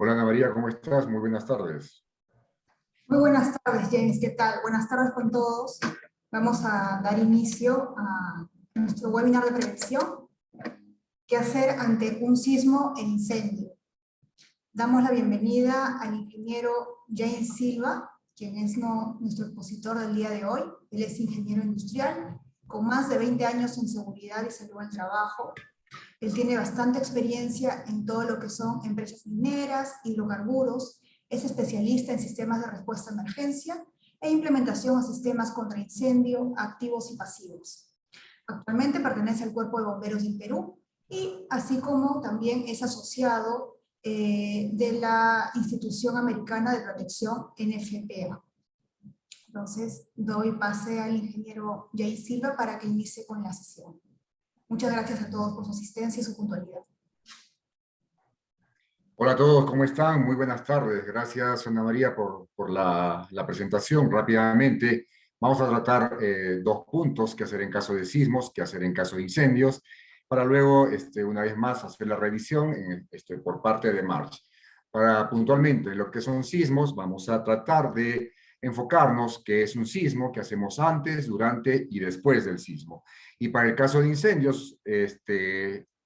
Hola Ana María, ¿cómo estás? Muy buenas tardes. Muy buenas tardes, James. ¿Qué tal? Buenas tardes con todos. Vamos a dar inicio a nuestro webinar de prevención. ¿Qué hacer ante un sismo e incendio? Damos la bienvenida al ingeniero James Silva, quien es nuestro expositor del día de hoy. Él es ingeniero industrial, con más de 20 años en seguridad y salud al trabajo. Él tiene bastante experiencia en todo lo que son empresas mineras, hidrocarburos, es especialista en sistemas de respuesta a emergencia e implementación a sistemas contra incendio, activos y pasivos. Actualmente pertenece al Cuerpo de Bomberos del Perú y así como también es asociado de la Institución Americana de Protección NFPA. Entonces doy pase al ingeniero Jay Silva para que inicie con la sesión. Muchas gracias a todos por su asistencia y su puntualidad. Hola a todos, ¿cómo están? Muy buenas tardes. Gracias Ana María por la presentación. Rápidamente vamos a tratar dos puntos: qué hacer en caso de sismos, qué hacer en caso de incendios, para luego, una vez más, hacer la revisión por parte de March. Para puntualmente lo que son sismos, vamos a tratar de enfocarnos qué es un sismo, qué hacemos antes, durante y después del sismo. Y para el caso de incendios,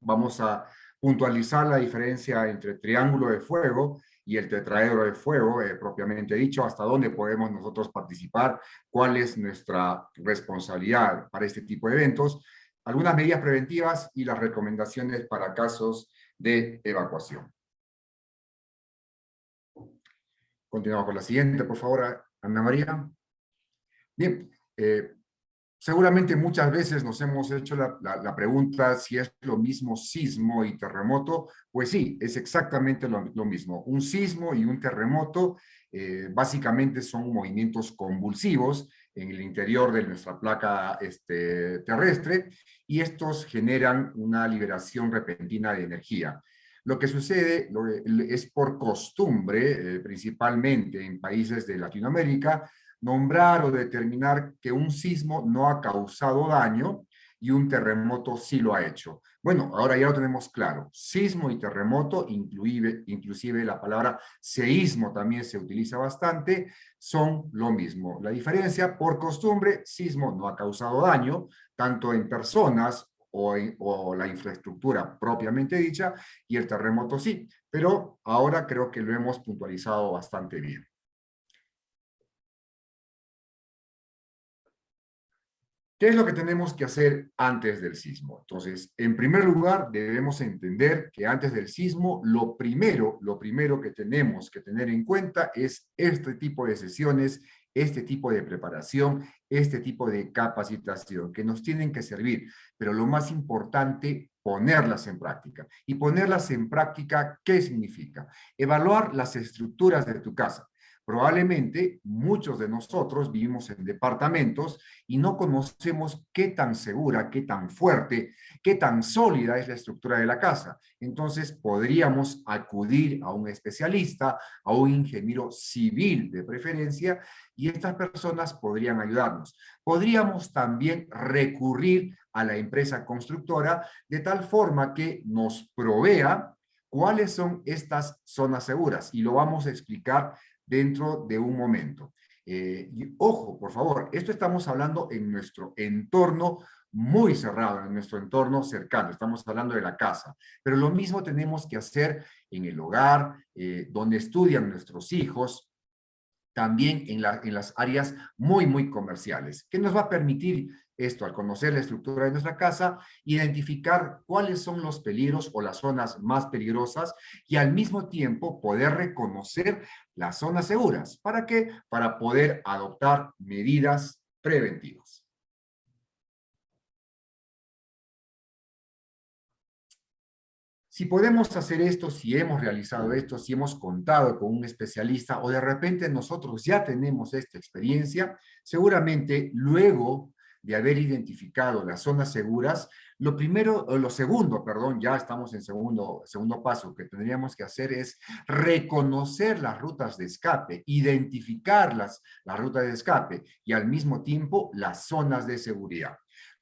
vamos a puntualizar la diferencia entre triángulo de fuego y el tetraedro de fuego, propiamente dicho, hasta dónde podemos nosotros participar, cuál es nuestra responsabilidad para este tipo de eventos, algunas medidas preventivas y las recomendaciones para casos de evacuación. Continuamos con la siguiente, por favor, Ana María. Bien, seguramente muchas veces nos hemos hecho la pregunta si es lo mismo sismo y terremoto. Pues sí, es exactamente lo mismo. Un sismo y un terremoto básicamente son movimientos convulsivos en el interior de nuestra placa terrestre, y estos generan una liberación repentina de energía. Lo que sucede es por costumbre, principalmente en países de Latinoamérica, nombrar o determinar que un sismo no ha causado daño y un terremoto sí lo ha hecho. Bueno, ahora ya lo tenemos claro. Sismo y terremoto, inclusive la palabra seísmo también se utiliza bastante, son lo mismo. La diferencia, por costumbre, sismo no ha causado daño, tanto en personas o la infraestructura propiamente dicha, y el terremoto sí. Pero ahora creo que lo hemos puntualizado bastante bien. ¿Qué es lo que tenemos que hacer antes del sismo? Entonces, en primer lugar, debemos entender que antes del sismo, lo primero que tenemos que tener en cuenta es este tipo de sesiones, este tipo de preparación, este tipo de capacitación que nos tienen que servir, pero lo más importante, ponerlas en práctica. Y ponerlas en práctica, ¿qué significa? Evaluar las estructuras de tu casa. Probablemente muchos de nosotros vivimos en departamentos y no conocemos qué tan segura, qué tan fuerte, qué tan sólida es la estructura de la casa. Entonces podríamos acudir a un especialista, a un ingeniero civil de preferencia, y estas personas podrían ayudarnos. Podríamos también recurrir a la empresa constructora de tal forma que nos provea cuáles son estas zonas seguras, y lo vamos a explicar dentro de un momento. Y ojo, por favor, esto estamos hablando en nuestro entorno muy cerrado, en nuestro entorno cercano, estamos hablando de la casa, pero lo mismo tenemos que hacer en el hogar, donde estudian nuestros hijos, también en las áreas muy comerciales. ¿Qué nos va a permitir esto? Al conocer la estructura de nuestra casa, identificar cuáles son los peligros o las zonas más peligrosas, y al mismo tiempo poder reconocer las zonas seguras. ¿Para qué? Para poder adoptar medidas preventivas. Si podemos hacer esto, si hemos realizado esto, si hemos contado con un especialista, o de repente nosotros ya tenemos esta experiencia, seguramente luego de haber identificado las zonas seguras, lo segundo, perdón, ya estamos en segundo paso que tendríamos que hacer es reconocer las rutas de escape, identificar las rutas de escape y al mismo tiempo las zonas de seguridad.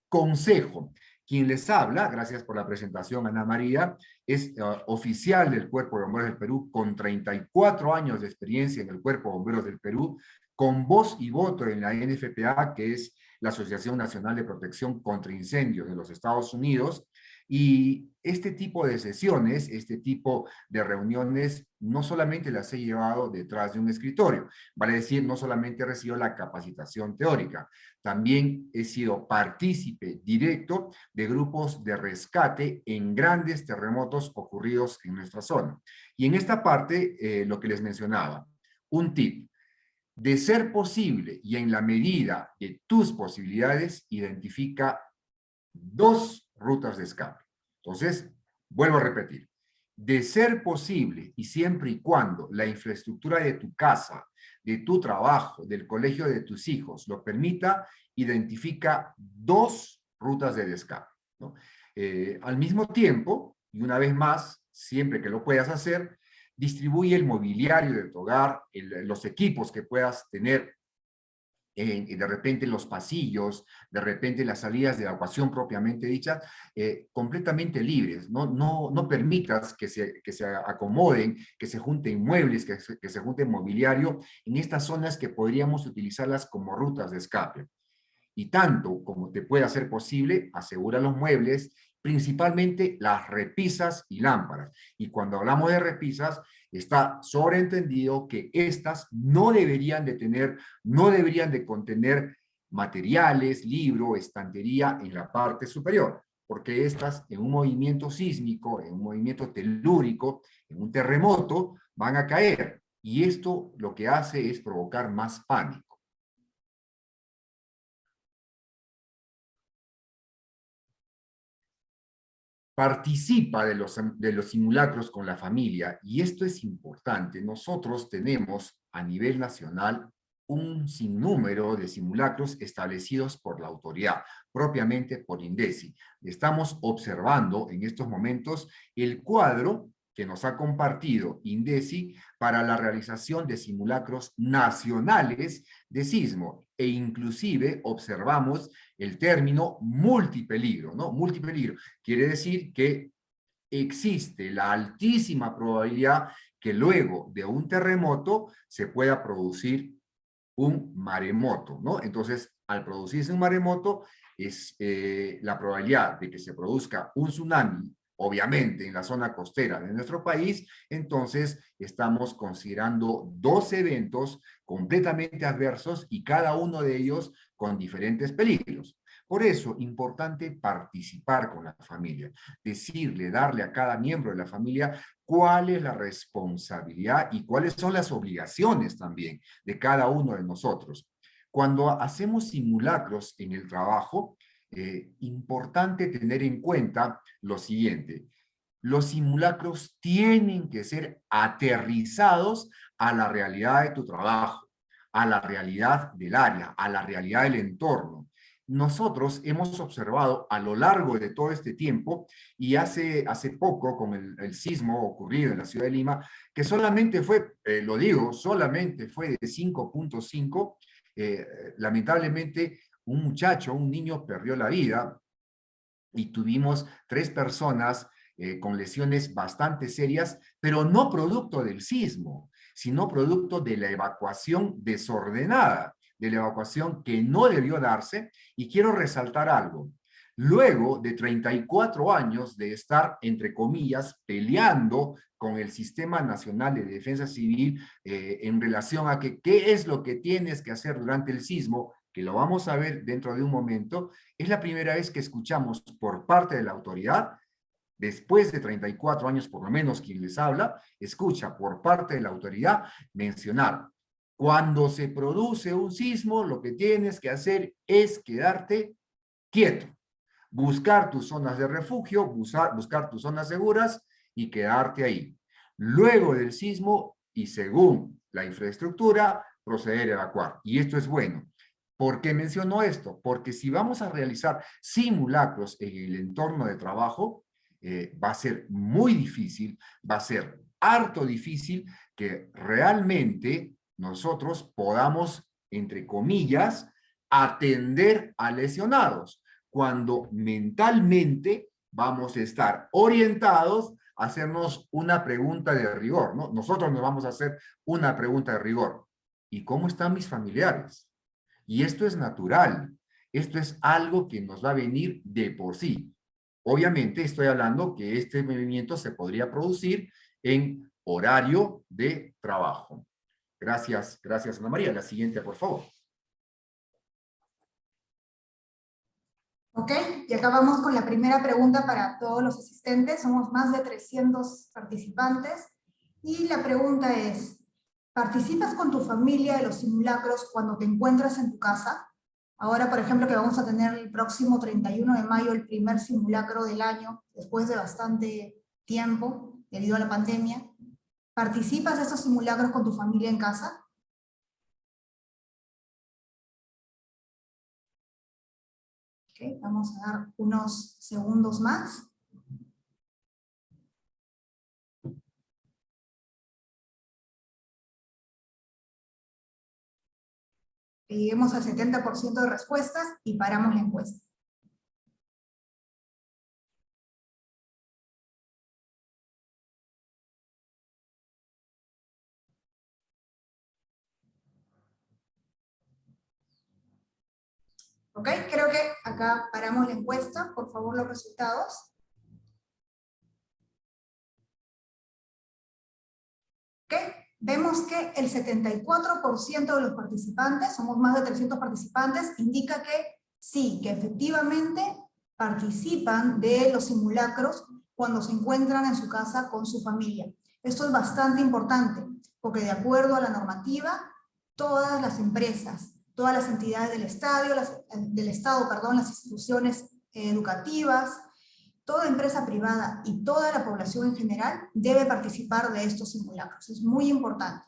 Consejo: Quien les habla, gracias por la presentación, Ana María, es oficial del Cuerpo de Bomberos del Perú, con 34 años de experiencia en el Cuerpo de Bomberos del Perú, con voz y voto en la NFPA, que es la Asociación Nacional de Protección contra Incendios de los Estados Unidos. Y este tipo de sesiones, este tipo de reuniones, no solamente las he llevado detrás de un escritorio, vale decir, no solamente he recibido la capacitación teórica, también he sido partícipe directo de grupos de rescate en grandes terremotos ocurridos en nuestra zona. Y en esta parte, lo que les mencionaba, un tip: de ser posible y en la medida de tus posibilidades, identifica 2 rutas de escape. Entonces, vuelvo a repetir, de ser posible y siempre y cuando la infraestructura de tu casa, de tu trabajo, del colegio de tus hijos lo permita, identifica 2 rutas de escape, ¿no? Al mismo tiempo, y una vez más, siempre que lo puedas hacer, distribuye el mobiliario de tu hogar, los equipos que puedas tener de repente los pasillos, de repente las salidas de evacuación propiamente dichas, completamente libres. No permitas que se acomoden, que se junten muebles, que se junten mobiliario en estas zonas que podríamos utilizarlas como rutas de escape. Y tanto como te pueda ser posible, asegura los muebles, principalmente las repisas y lámparas. Y cuando hablamos de repisas, está sobreentendido que estas no deberían de contener materiales, libro, estantería en la parte superior, porque estas en un movimiento sísmico, en un movimiento telúrico, en un terremoto, van a caer. Y esto lo que hace es provocar más pánico. Participa de los simulacros con la familia, y esto es importante. Nosotros tenemos a nivel nacional un sinnúmero de simulacros establecidos por la autoridad, propiamente por INDECI. Estamos observando en estos momentos el cuadro que nos ha compartido INDECI para la realización de simulacros nacionales de sismo, e inclusive observamos el término multipeligro, ¿no? Multipeligro quiere decir que existe la altísima probabilidad que luego de un terremoto se pueda producir un maremoto, ¿no? Entonces, al producirse un maremoto, es la probabilidad de que se produzca un tsunami, obviamente en la zona costera de nuestro país. Entonces estamos considerando 2 eventos completamente adversos y cada uno de ellos con diferentes peligros. Por eso, importante participar con la familia, decirle, darle a cada miembro de la familia cuál es la responsabilidad y cuáles son las obligaciones también de cada uno de nosotros. Cuando hacemos simulacros en el trabajo, importante tener en cuenta lo siguiente: los simulacros tienen que ser aterrizados a la realidad de tu trabajo, a la realidad del área, a la realidad del entorno. Nosotros hemos observado a lo largo de todo este tiempo, y hace poco con el sismo ocurrido en la ciudad de Lima, que solamente fue, lo digo, solamente fue de 5.5, lamentablemente un muchacho, un niño perdió la vida, y tuvimos 3 personas con lesiones bastante serias, pero no producto del sismo, sino producto de la evacuación desordenada, de la evacuación que no debió darse. Y quiero resaltar algo: luego de 34 años de estar, entre comillas, peleando con el Sistema Nacional de Defensa Civil en relación a qué es lo que tienes que hacer durante el sismo, que lo vamos a ver dentro de un momento, es la primera vez que escuchamos por parte de la autoridad, después de 34 años por lo menos, quien les habla, escucha por parte de la autoridad mencionar: cuando se produce un sismo, lo que tienes que hacer es quedarte quieto, buscar tus zonas de refugio, buscar tus zonas seguras y quedarte ahí. Luego del sismo y según la infraestructura, proceder a evacuar. Y esto es bueno. ¿Por qué menciono esto? Porque si vamos a realizar simulacros en el entorno de trabajo, va a ser muy difícil, va a ser harto difícil que realmente nosotros podamos, entre comillas, atender a lesionados. cuando mentalmente vamos a estar orientados a hacernos una pregunta de rigor, ¿no? Nosotros nos vamos a hacer una pregunta de rigor. ¿Y cómo están mis familiares? Y esto es natural. Esto es algo que nos va a venir de por sí. Obviamente estoy hablando que este movimiento se podría producir en horario de trabajo. Gracias, gracias Ana María. La siguiente, por favor. Ok, y acá vamos con la primera pregunta para todos los asistentes. Somos más de 300 participantes. Y la pregunta es, ¿participas con tu familia de los simulacros cuando te encuentras en tu casa? Ahora, por ejemplo, que vamos a tener el próximo 31 de mayo el primer simulacro del año, después de bastante tiempo, debido a la pandemia. ¿Participas de estos simulacros con tu familia en casa? Okay, vamos a dar unos segundos más. Lleguemos al 70% de respuestas y paramos la encuesta. Ok, creo que acá paramos la encuesta. Por favor, los resultados. Ok, vemos que el 74% de los participantes, somos más de 300 participantes, indica que sí, que efectivamente participan de los simulacros cuando se encuentran en su casa con su familia. Esto es bastante importante, porque de acuerdo a la normativa, todas las empresas, todas las entidades del Estado, las instituciones educativas, toda empresa privada y toda la población en general debe participar de estos simulacros. Es muy importante.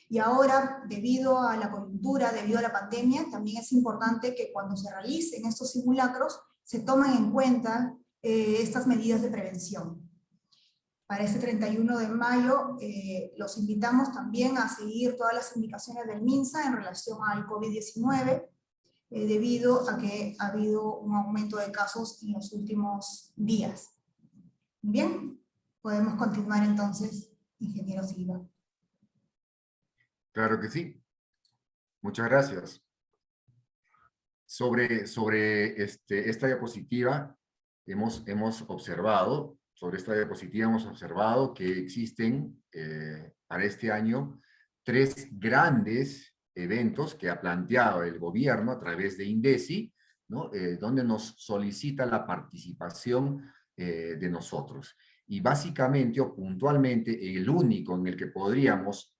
Y ahora, debido a la coyuntura, debido a la pandemia, también es importante que cuando se realicen estos simulacros se tomen en cuenta estas medidas de prevención. Para este 31 de mayo los invitamos también a seguir todas las indicaciones del MINSA en relación al COVID-19, debido a que ha habido un aumento de casos en los últimos días. Bien, podemos continuar entonces, ingeniero Silva. Claro que sí. Muchas gracias. Sobre esta diapositiva hemos observado, que existen para este año 3 grandes eventos que ha planteado el gobierno a través de INDECI, ¿no? Donde nos solicita la participación de nosotros. Y básicamente o puntualmente el único en el que podríamos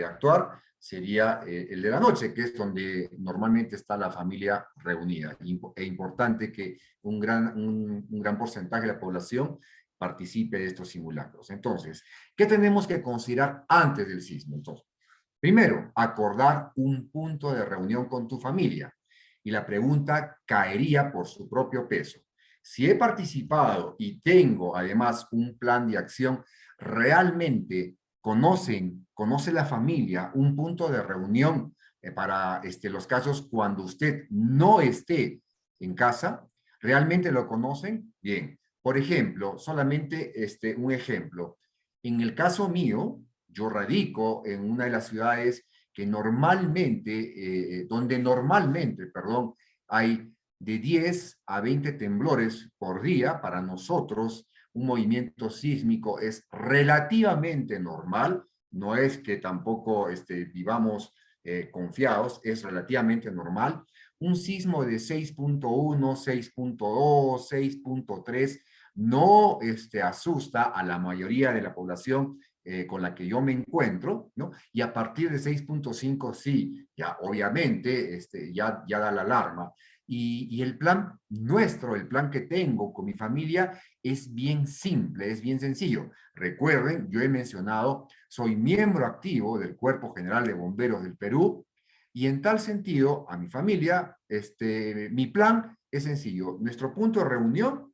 actuar sería el de la noche, que es donde normalmente está la familia reunida. Es importante que un gran porcentaje de la población participe de estos simulacros. Entonces, ¿qué tenemos que considerar antes del sismo? Entonces, primero, acordar un punto de reunión con tu familia. Y la pregunta caería por su propio peso. Si he participado y tengo además un plan de acción, ¿realmente conoce la familia un punto de reunión para los casos cuando usted no esté en casa? ¿Realmente lo conocen? Bien. Por ejemplo, solamente un ejemplo. En el caso mío, yo radico en una de las ciudades que donde normalmente, perdón, hay de 10 a 20 temblores por día. Para nosotros, un movimiento sísmico es relativamente normal, no es que tampoco vivamos confiados, es relativamente normal. Un sismo de 6.1, 6.2, 6.3 no asusta a la mayoría de la población con la que yo me encuentro, ¿no? Y a partir de 6.5 sí, ya obviamente ya da la alarma. Y el plan nuestro, el plan que tengo con mi familia es bien simple, es bien sencillo. Recuerden, yo he mencionado, soy miembro activo del Cuerpo General de Bomberos del Perú y en tal sentido, a mi familia, mi plan es sencillo. Nuestro punto de reunión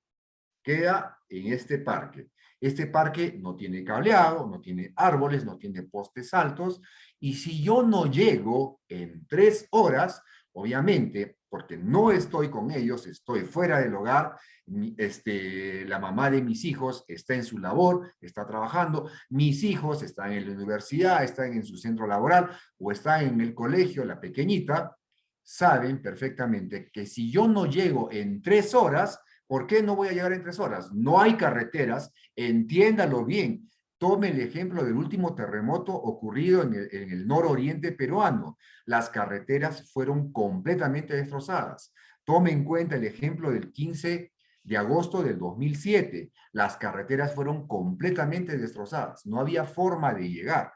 queda en este parque. Este parque no tiene cableado, no tiene árboles, no tiene postes altos, y si yo no llego en 3 horas, obviamente porque no estoy con ellos, estoy fuera del hogar, la mamá de mis hijos está en su labor, está trabajando, mis hijos están en la universidad, están en su centro laboral o están en el colegio, la pequeñita, saben perfectamente que si yo no llego en 3 horas, ¿por qué no voy a llegar en 3 horas? No hay carreteras, entiéndalo bien. Tome el ejemplo del último terremoto ocurrido en el nororiente peruano. Las carreteras fueron completamente destrozadas. Tome en cuenta el ejemplo del 15 de agosto del 2007. Las carreteras fueron completamente destrozadas. No había forma de llegar.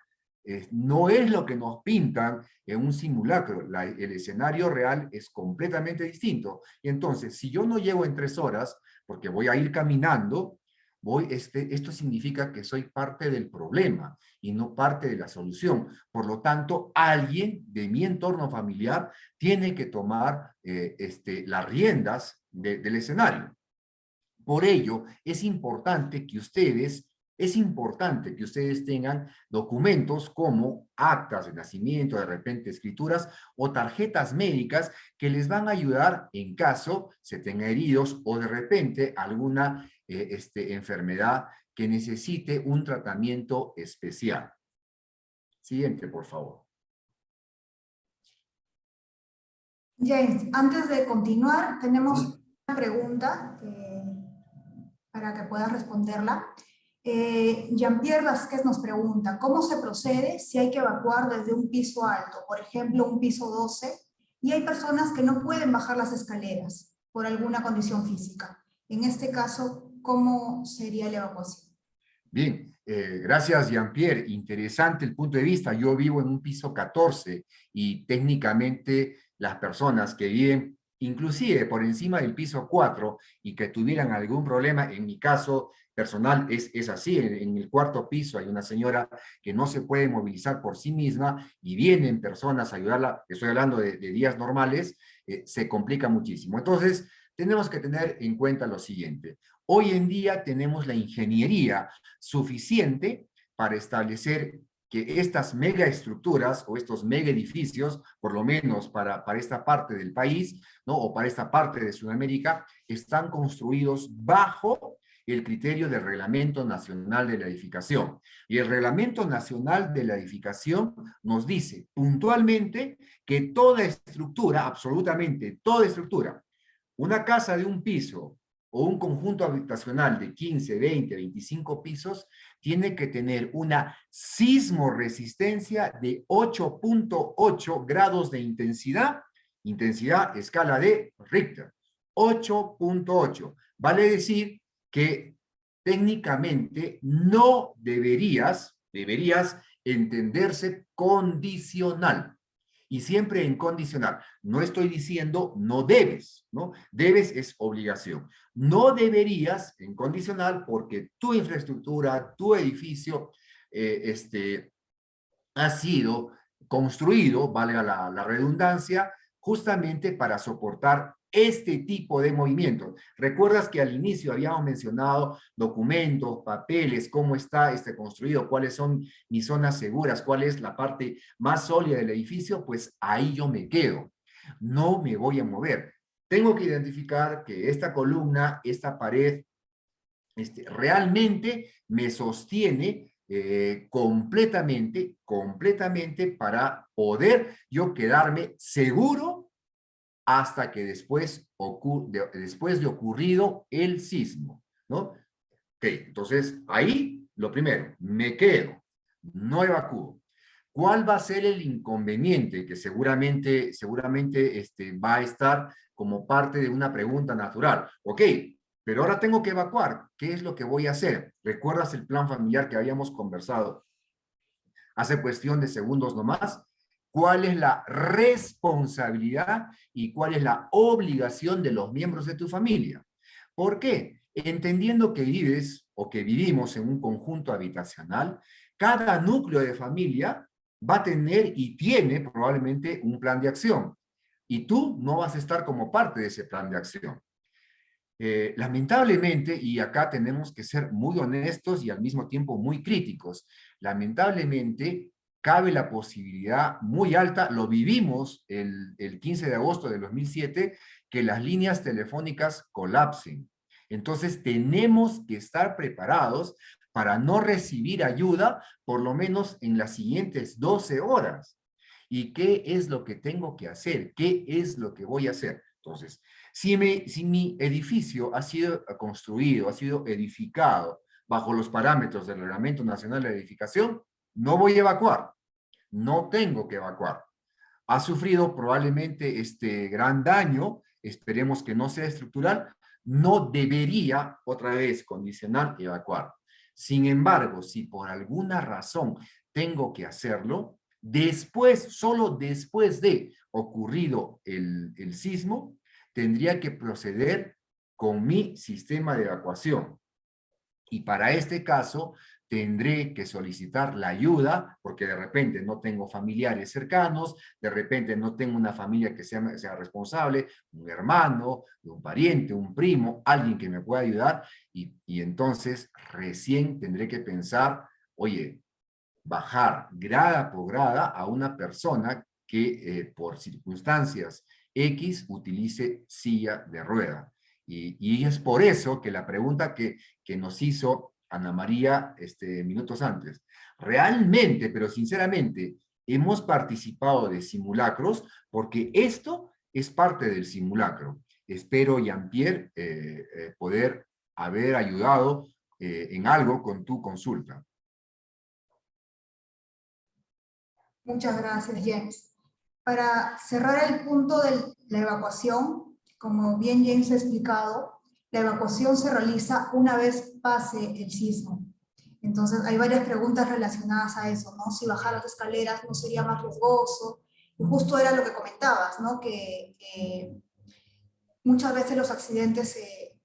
No es lo que nos pintan en un simulacro. El escenario real es completamente distinto. Y entonces, si yo no llego en 3 horas, porque voy a ir caminando, esto significa que soy parte del problema y no parte de la solución. Por lo tanto, alguien de mi entorno familiar tiene que tomar las riendas del escenario. Por ello, es importante que ustedes tengan documentos como actas de nacimiento, de repente escrituras o tarjetas médicas que les van a ayudar en caso se tenga heridos o de repente alguna enfermedad que necesite un tratamiento especial. Siguiente, por favor. James, antes de continuar, tenemos una pregunta para que puedas responderla. Jean-Pierre Vázquez nos pregunta, ¿cómo se procede si hay que evacuar desde un piso alto, por ejemplo, un piso 12, y hay personas que no pueden bajar las escaleras por alguna condición física? En este caso, ¿cómo sería la evacuación? Bien, gracias Jean-Pierre, interesante el punto de vista. Yo vivo en un piso 14 y técnicamente las personas que viven inclusive por encima del piso 4 y que tuvieran algún problema, en mi caso personal es así, en el cuarto piso hay una señora que no se puede movilizar por sí misma y vienen personas a ayudarla, estoy hablando de días normales, se complica muchísimo. Entonces, tenemos que tener en cuenta lo siguiente. Hoy en día tenemos la ingeniería suficiente para establecer que estas megaestructuras o estos mega edificios, por lo menos para esta parte del país, ¿no? O para esta parte de Sudamérica, están construidos bajo el criterio del Reglamento Nacional de la Edificación. Y el Reglamento Nacional de la Edificación nos dice puntualmente que toda estructura, absolutamente toda estructura, una casa de un piso o un conjunto habitacional de 15, 20, 25 pisos, tiene que tener una sismoresistencia de 8.8 grados de intensidad escala de Richter, 8.8. Vale decir que técnicamente no deberías entenderse condicional. Y siempre en condicional. No estoy diciendo no debes, ¿no? Debes es obligación. No deberías en condicional porque tu infraestructura, tu edificio, ha sido construido, valga la redundancia, justamente para soportar este tipo de movimientos. ¿Recuerdas que al inicio habíamos mencionado documentos, papeles, cómo está construido, cuáles son mis zonas seguras, cuál es la parte más sólida del edificio? Pues ahí yo me quedo. No me voy a mover. Tengo que identificar que esta columna, esta pared, realmente me sostiene completamente para poder yo quedarme seguro hasta que después de ocurrido el sismo, ¿no? Ok, entonces ahí lo primero, me quedo, no evacúo. ¿Cuál va a ser el inconveniente que seguramente va a estar como parte de una pregunta natural? Ok, pero ahora tengo que evacuar. ¿Qué es lo que voy a hacer? ¿Recuerdas el plan familiar que habíamos conversado hace cuestión de segundos nomás? ¿Cuál es la responsabilidad y cuál es la obligación de los miembros de tu familia? ¿Por qué? Entendiendo que vives o que vivimos en un conjunto habitacional, cada núcleo de familia va a tener y tiene probablemente un plan de acción. Y tú no vas a estar como parte de ese plan de acción. Lamentablemente, y acá tenemos que ser muy honestos y al mismo tiempo muy críticos, lamentablemente cabe la posibilidad muy alta, lo vivimos el 15 de agosto de 2007, que las líneas telefónicas colapsen. Entonces tenemos que estar preparados para no recibir ayuda por lo menos en las siguientes 12 horas. ¿Y qué es lo que tengo que hacer? ¿Qué es lo que voy a hacer? Entonces, si mi edificio ha sido construido, ha sido edificado bajo los parámetros del Reglamento Nacional de Edificación, no voy a evacuar, no tengo que evacuar. Ha sufrido probablemente este gran daño, esperemos que no sea estructural, no debería, otra vez, condicional, evacuar. Sin embargo, si por alguna razón tengo que hacerlo, después, solo después de ocurrido el sismo, tendría que proceder con mi sistema de evacuación. Y para este caso, tendré que solicitar la ayuda, porque de repente no tengo familiares cercanos, de repente no tengo una familia que sea responsable, un hermano, un pariente, un primo, alguien que me pueda ayudar, y entonces recién tendré que pensar, oye, bajar grada por grada a una persona que por circunstancias X utilice silla de rueda. Y es por eso que la pregunta que nos hizo Ana María minutos antes, realmente, pero sinceramente, hemos participado de simulacros porque esto es parte del simulacro. Espero, Jean-Pierre, poder haber ayudado en algo con tu consulta. Muchas gracias, James. Para cerrar el punto de la evacuación, como bien James ha explicado, la evacuación se realiza una vez pase el sismo. Entonces, hay varias preguntas relacionadas a eso, ¿no? Si bajar las escaleras no sería más riesgoso. Y justo era lo que comentabas, ¿no? Que muchas veces los accidentes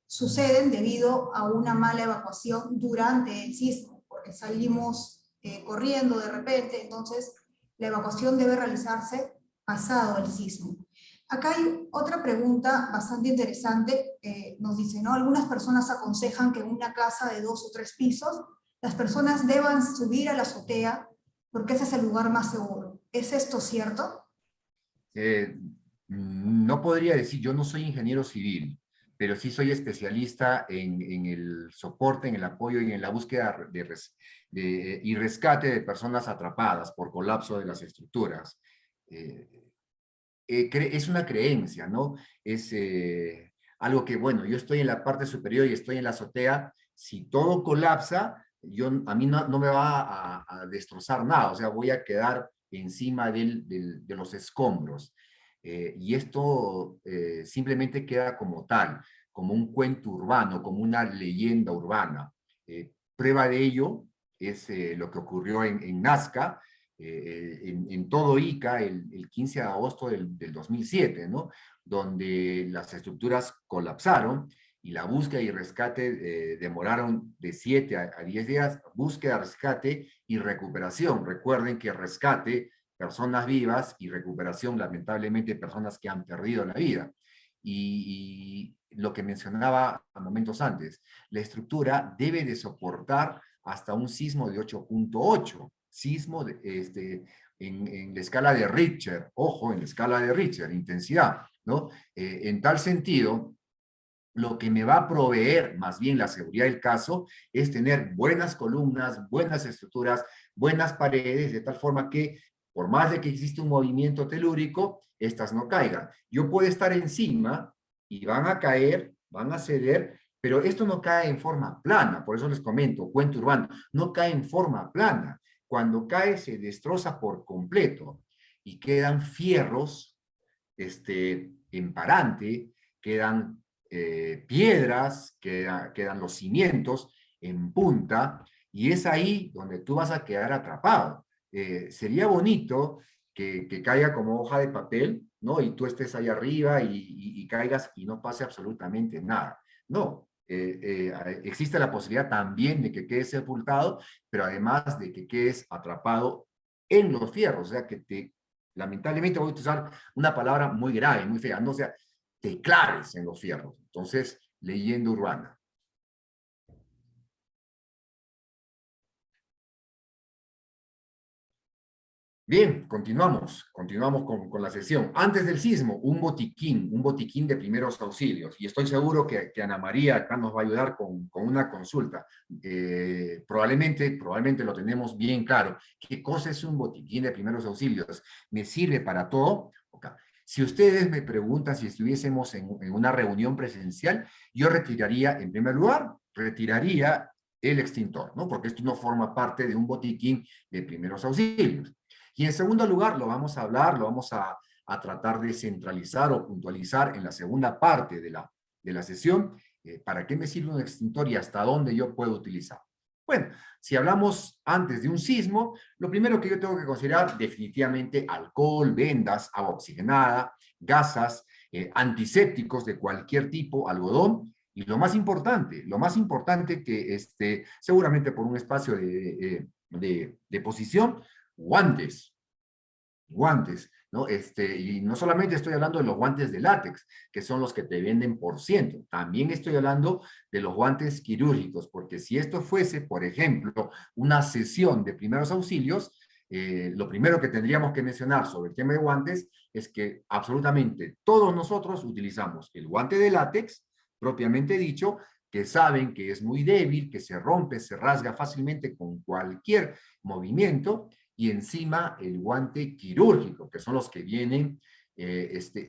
suceden debido a una mala evacuación durante el sismo, porque salimos corriendo de repente, entonces la evacuación debe realizarse pasado el sismo. Acá hay otra pregunta bastante interesante, nos dice, ¿no? Algunas personas aconsejan que en una casa de 2 o 3 pisos, las personas deban subir a la azotea porque ese es el lugar más seguro. ¿Es esto cierto? Eh, no podría decir, yo no soy ingeniero civil, pero sí soy especialista en el soporte, en el apoyo y en la búsqueda y rescate de personas atrapadas por colapso de las estructuras. Eh, es una creencia, ¿no? Es algo que, bueno, yo estoy en la parte superior y estoy en la azotea, si todo colapsa, a mí no me va a destrozar nada, o sea, voy a quedar encima de los escombros. Y esto simplemente queda como tal, como un cuento urbano, como una leyenda urbana. Prueba de ello es lo que ocurrió en Nazca, en todo Ica el 15 de agosto del 2007, ¿no? Donde las estructuras colapsaron y la búsqueda y rescate demoraron de 7 a 10 días, búsqueda, rescate y recuperación. Recuerden que rescate, personas vivas, y recuperación, lamentablemente, personas que han perdido la vida. Y lo que mencionaba a momentos antes, la estructura debe de soportar hasta un sismo de 8.8, sismo en la escala de Richter, ojo, en la escala de Richter, intensidad, ¿no? En tal sentido, lo que me va a proveer más bien la seguridad del caso es tener buenas columnas, buenas estructuras, buenas paredes, de tal forma que por más de que existe un movimiento telúrico, estas no caigan. Yo puedo estar encima y van a caer, van a ceder, pero esto no cae en forma plana, por eso les comento, cuento urbano, no cae en forma plana. Cuando cae se destroza por completo y quedan fierros en parante, quedan piedras, quedan los cimientos en punta, y es ahí donde tú vas a quedar atrapado. Sería bonito que caiga como hoja de papel, ¿no? Y tú estés ahí arriba y caigas y no pase absolutamente nada. No, existe la posibilidad también de que quedes sepultado, pero además de que quedes atrapado en los fierros, o sea, que lamentablemente voy a usar una palabra muy grave, muy fea, no, o sea, te claves en los fierros. Entonces, leyenda urbana. Bien, continuamos con la sesión. Antes del sismo, un botiquín de primeros auxilios. Y estoy seguro que Ana María acá nos va a ayudar con una consulta. Probablemente lo tenemos bien claro. ¿Qué cosa es un botiquín de primeros auxilios? ¿Me sirve para todo? Okay. Si ustedes me preguntan si estuviésemos en una reunión presencial, yo retiraría, en primer lugar, retiraría el extintor, ¿no? Porque esto no forma parte de un botiquín de primeros auxilios. Y en segundo lugar, lo vamos a tratar de centralizar o puntualizar en la segunda parte de la sesión. ¿Para qué me sirve un extintor y hasta dónde yo puedo utilizar? Bueno, si hablamos antes de un sismo, lo primero que yo tengo que considerar definitivamente alcohol, vendas, agua oxigenada, gasas, antisépticos de cualquier tipo, algodón, y lo más importante que seguramente por un espacio de posición, guantes, guantes, ¿no? Y no solamente estoy hablando de los guantes de látex, que son los que te venden por ciento, también estoy hablando de los guantes quirúrgicos, porque si esto fuese, por ejemplo, una sesión de primeros auxilios, lo primero que tendríamos que mencionar sobre el tema de guantes es que absolutamente todos nosotros utilizamos el guante de látex, propiamente dicho, que saben que es muy débil, que se rompe, se rasga fácilmente con cualquier movimiento, y encima el guante quirúrgico, que son los que vienen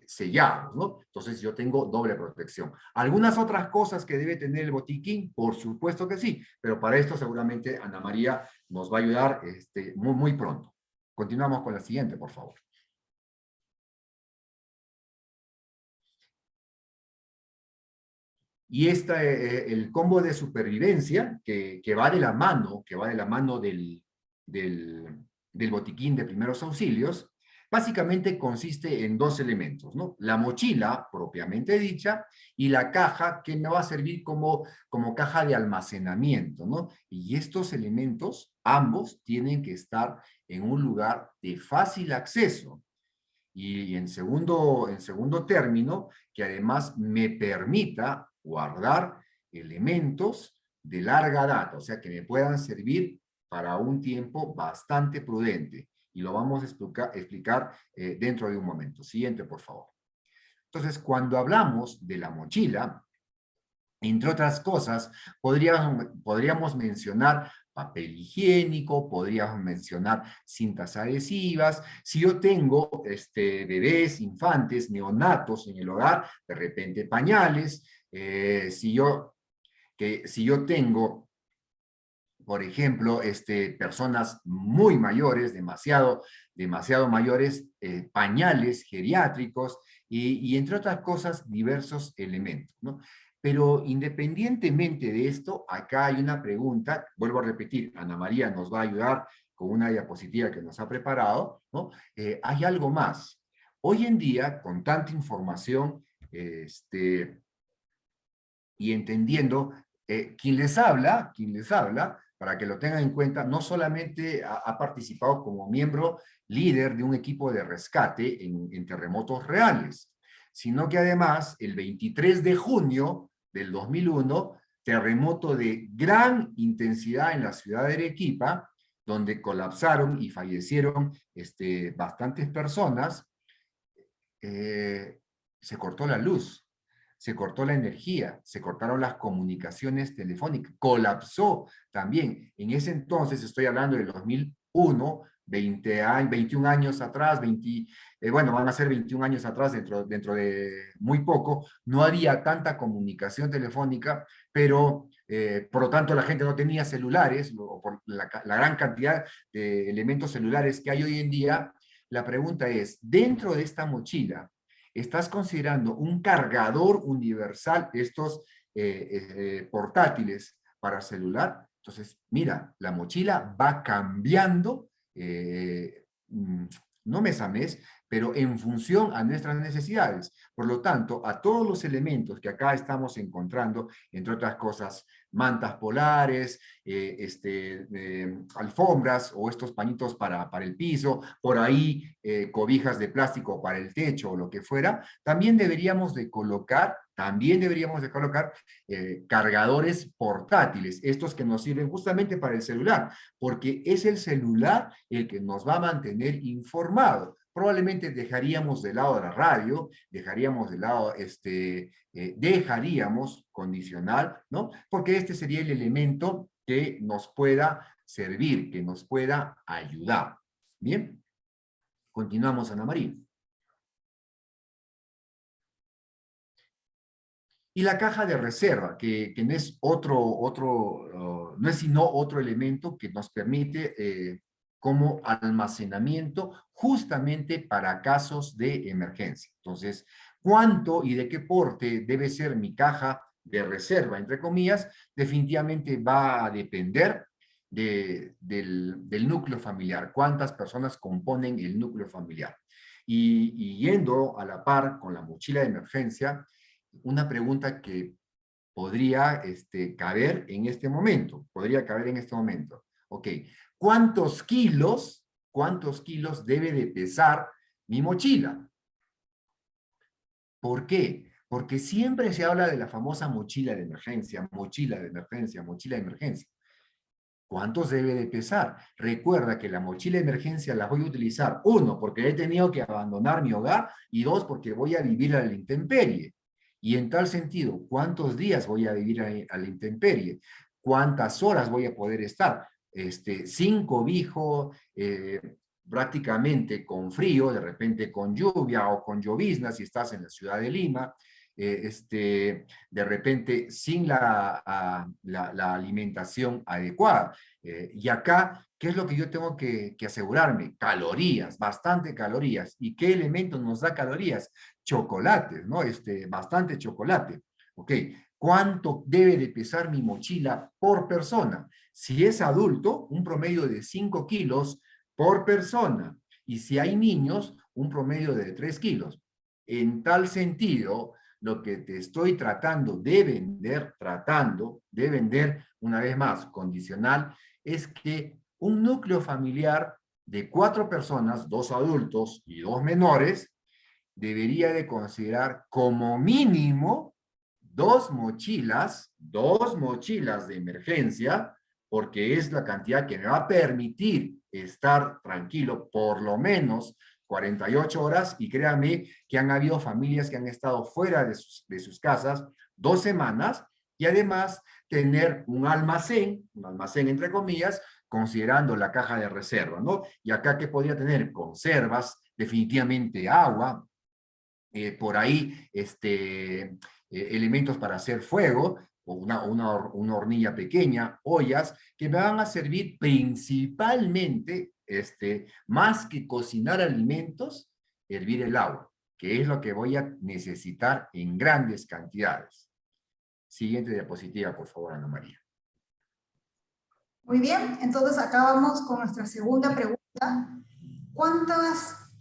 sellados, ¿no? Entonces yo tengo doble protección. ¿Algunas otras cosas que debe tener el botiquín? Por supuesto que sí, pero para esto seguramente Ana María nos va a ayudar muy pronto. Continuamos con la siguiente, por favor. Y el combo de supervivencia que va de la mano, del botiquín de primeros auxilios, básicamente consiste en dos elementos, ¿no? La mochila, propiamente dicha, y la caja que me va a servir como caja de almacenamiento, ¿no? Y estos elementos, ambos, tienen que estar en un lugar de fácil acceso. Y en segundo término, que además me permita guardar elementos de larga data, o sea, que me puedan servir para un tiempo bastante prudente. Y lo vamos a explicar dentro de un momento. Siguiente, por favor. Entonces, cuando hablamos de la mochila, entre otras cosas, podríamos mencionar papel higiénico, podríamos mencionar cintas adhesivas. Si yo tengo bebés, infantes, neonatos en el hogar, de repente pañales. Si yo tengo, por ejemplo, personas muy mayores, demasiado mayores, pañales geriátricos y entre otras cosas, diversos elementos, ¿no? Pero independientemente de esto, acá hay una pregunta, vuelvo a repetir, Ana María nos va a ayudar con una diapositiva que nos ha preparado, ¿no? Hay algo más. Hoy en día, con tanta información, y entendiendo, quien les habla, para que lo tengan en cuenta, no solamente ha participado como miembro líder de un equipo de rescate en terremotos reales, sino que además el 23 de junio del 2001, terremoto de gran intensidad en la ciudad de Arequipa, donde colapsaron y fallecieron bastantes personas, se cortó la luz, se cortó la energía, se cortaron las comunicaciones telefónicas, colapsó también. En ese entonces, estoy hablando del 2001, 21 años atrás, bueno, van a ser 21 años atrás dentro de muy poco, no había tanta comunicación telefónica, pero por lo tanto la gente no tenía celulares, o por la gran cantidad de elementos celulares que hay hoy en día. La pregunta es, dentro de esta mochila, ¿estás considerando un cargador universal, estos portátiles para celular? Entonces, mira, la mochila va cambiando, no mes a mes, pero en función a nuestras necesidades. Por lo tanto, a todos los elementos que acá estamos encontrando, entre otras cosas, mantas polares, alfombras o estos pañitos para el piso, por ahí cobijas de plástico para el techo o lo que fuera, también deberíamos de colocar cargadores portátiles, estos que nos sirven justamente para el celular, porque es el celular el que nos va a mantener informado. Probablemente dejaríamos de lado la radio, dejaríamos de lado dejaríamos condicional, ¿no? Porque este sería el elemento que nos pueda servir, que nos pueda ayudar. Bien, continuamos, Ana María. Y la caja de reserva, que no es no es sino otro elemento que nos permite como almacenamiento justamente para casos de emergencia. Entonces, ¿cuánto y de qué porte debe ser mi caja de reserva, entre comillas? Definitivamente va a depender del núcleo familiar. ¿Cuántas personas componen el núcleo familiar? Y yendo a la par con la mochila de emergencia, una pregunta que podría caber en este momento. Ok, ¿cuántos kilos debe de pesar mi mochila? ¿Por qué? Porque siempre se habla de la famosa mochila de emergencia, mochila de emergencia, mochila de emergencia. ¿Cuántos debe de pesar? Recuerda que la mochila de emergencia la voy a utilizar, uno, porque he tenido que abandonar mi hogar, y dos, porque voy a vivir a la intemperie. Y en tal sentido, ¿cuántos días voy a vivir a la intemperie? ¿Cuántas horas voy a poder estar? Sin cobijo, prácticamente con frío, de repente con lluvia o con llovizna si estás en la ciudad de Lima, de repente sin la alimentación adecuada. Y acá, ¿qué es lo que yo tengo que asegurarme? Calorías, bastante calorías. ¿Y qué elemento nos da calorías? Chocolates, ¿no? Bastante chocolate. Ok, ¿cuánto debe de pesar mi mochila por persona? Si es adulto, un promedio de 5 kilos por persona. Y si hay niños, un promedio de 3 kilos. En tal sentido, lo que te estoy tratando de vender, una vez más, condicional, es que un núcleo familiar de 4 personas, 2 adultos y 2 menores, debería de considerar como mínimo 2 mochilas de emergencia, porque es la cantidad que me va a permitir estar tranquilo por lo menos 48 horas, y créanme que han habido familias que han estado fuera de sus casas 2 semanas, y además tener un almacén entre comillas, considerando la caja de reserva, ¿no? Y acá, ¿qué podría tener? Conservas, definitivamente agua, por ahí elementos para hacer fuego, o una hornilla pequeña, ollas, que me van a servir principalmente, más que cocinar alimentos, hervir el agua, que es lo que voy a necesitar en grandes cantidades. Siguiente diapositiva, por favor, Ana María. Muy bien, entonces acá vamos con nuestra segunda pregunta.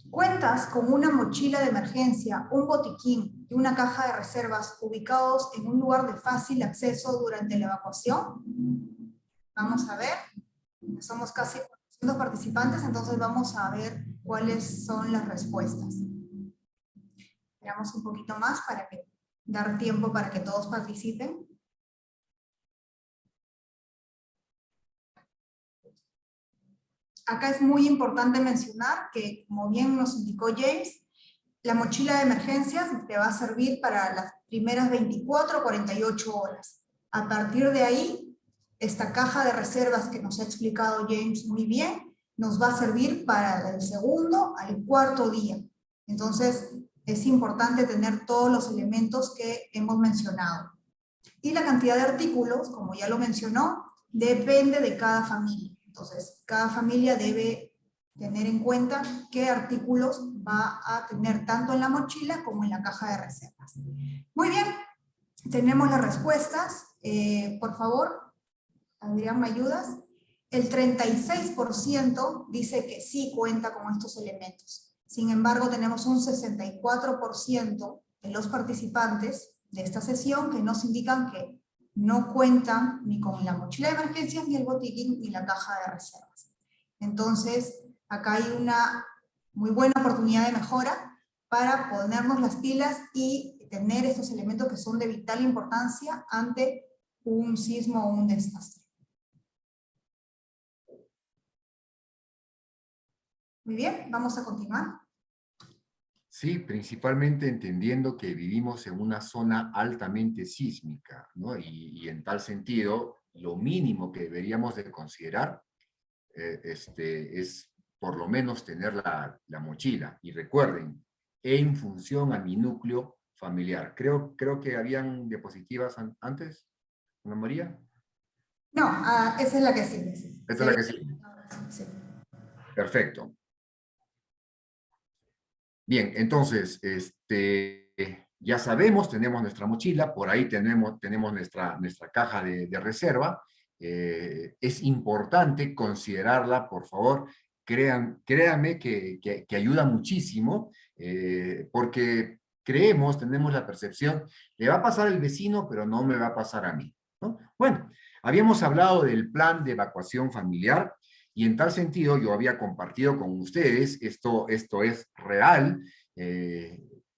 ¿Cuentas con una mochila de emergencia, un botiquín y una caja de reservas ubicados en un lugar de fácil acceso durante la evacuación? Vamos a ver. Somos casi 400 participantes, entonces vamos a ver cuáles son las respuestas. Esperamos un poquito más para dar tiempo para que todos participen. Acá es muy importante mencionar que, como bien nos indicó James, la mochila de emergencias te va a servir para las primeras 24 o 48 horas. A partir de ahí, esta caja de reservas que nos ha explicado James muy bien, nos va a servir para el segundo al cuarto día. Entonces, es importante tener todos los elementos que hemos mencionado. Y la cantidad de artículos, como ya lo mencionó, depende de cada familia. Entonces, cada familia debe tener en cuenta qué artículos va a tener tanto en la mochila como en la caja de reservas. Muy bien, tenemos las respuestas. Por favor, Adrián, ¿me ayudas? El 36% dice que sí cuenta con estos elementos. Sin embargo, tenemos un 64% de los participantes de esta sesión que nos indican que no cuentan ni con la mochila de emergencias, ni el botiquín, ni la caja de reservas. Entonces, acá hay una muy buena oportunidad de mejora para ponernos las pilas y tener estos elementos que son de vital importancia ante un sismo o un desastre. Muy bien, vamos a continuar. Sí, principalmente entendiendo que vivimos en una zona altamente sísmica, ¿no? Y en tal sentido, lo mínimo que deberíamos de considerar es por lo menos tener la mochila. Y recuerden, en función a mi núcleo familiar. Creo que habían diapositivas antes, Ana María. No, esa es la que sigue. Sí. Esta es la que sigue. Sí. Perfecto. Bien, entonces, ya sabemos, tenemos nuestra mochila, por ahí tenemos nuestra caja de reserva. Es importante considerarla, por favor. Créanme que ayuda muchísimo, porque tenemos la percepción, le va a pasar al vecino, pero no me va a pasar a mí, ¿no? Bueno, habíamos hablado del plan de evacuación familiar, y en tal sentido, yo había compartido con ustedes, esto es real.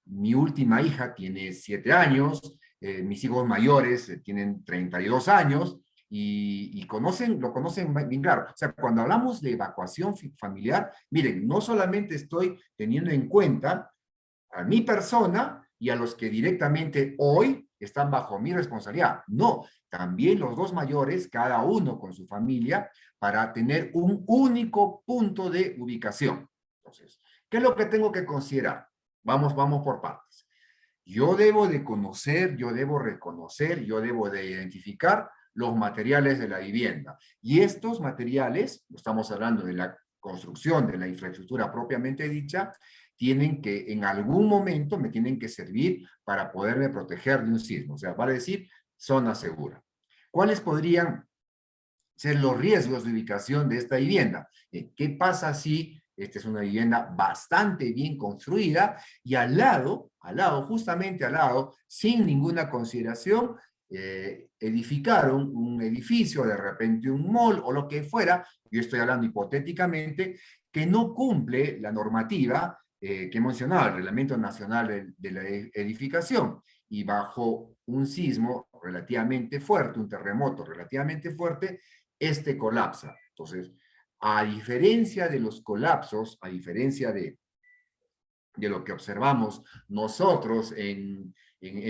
Mi última hija tiene 7 años, mis hijos mayores tienen 32 años, y lo conocen bien claro. O sea, cuando hablamos de evacuación familiar, miren, no solamente estoy teniendo en cuenta a mi persona y a los que directamente hoy están bajo mi responsabilidad. No, también los dos mayores, cada uno con su familia, para tener un único punto de ubicación. Entonces, ¿qué es lo que tengo que considerar? Vamos por partes. Yo debo de conocer, yo debo reconocer, yo debo de identificar los materiales de la vivienda. Y estos materiales, estamos hablando de la construcción de la infraestructura propiamente dicha, tienen que, en algún momento, me tienen que servir para poderme proteger de un sismo. O sea, vale decir, zona segura. ¿Cuáles podrían ser los riesgos de ubicación de esta vivienda? ¿Qué pasa si esta es una vivienda bastante bien construida y justamente al lado, sin ninguna consideración, edificaron un edificio, de repente un mall o lo que fuera, yo estoy hablando hipotéticamente, que no cumple la normativa que he mencionado, el Reglamento Nacional de la Edificación, y bajo un sismo relativamente fuerte, un terremoto relativamente fuerte, colapsa. Entonces, a diferencia de los colapsos, a diferencia de lo que observamos nosotros en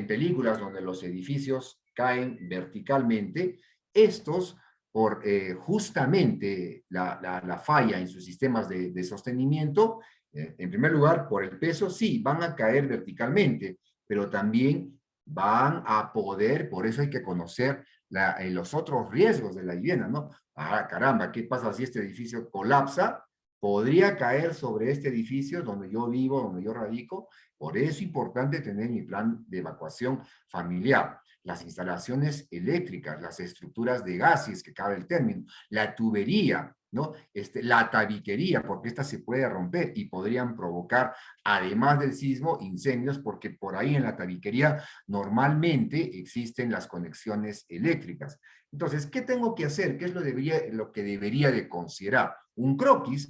películas donde los edificios caen verticalmente, estos, por justamente la falla en sus sistemas de sostenimiento, en primer lugar, por el peso, sí, van a caer verticalmente, pero también van a poder, por eso hay que conocer los otros riesgos de la vivienda, ¿no? Ah, caramba, ¿qué pasa si este edificio colapsa? Podría caer sobre este edificio donde yo vivo, donde yo radico. Por eso es importante tener mi plan de evacuación familiar. Las instalaciones eléctricas, las estructuras de gas, si es que cabe el término, la tubería, ¿no? La tabiquería, porque esta se puede romper y podrían provocar, además del sismo, incendios, porque por ahí en la tabiquería normalmente existen las conexiones eléctricas. Entonces, ¿qué tengo que hacer? ¿Qué es lo que debería de considerar? Un croquis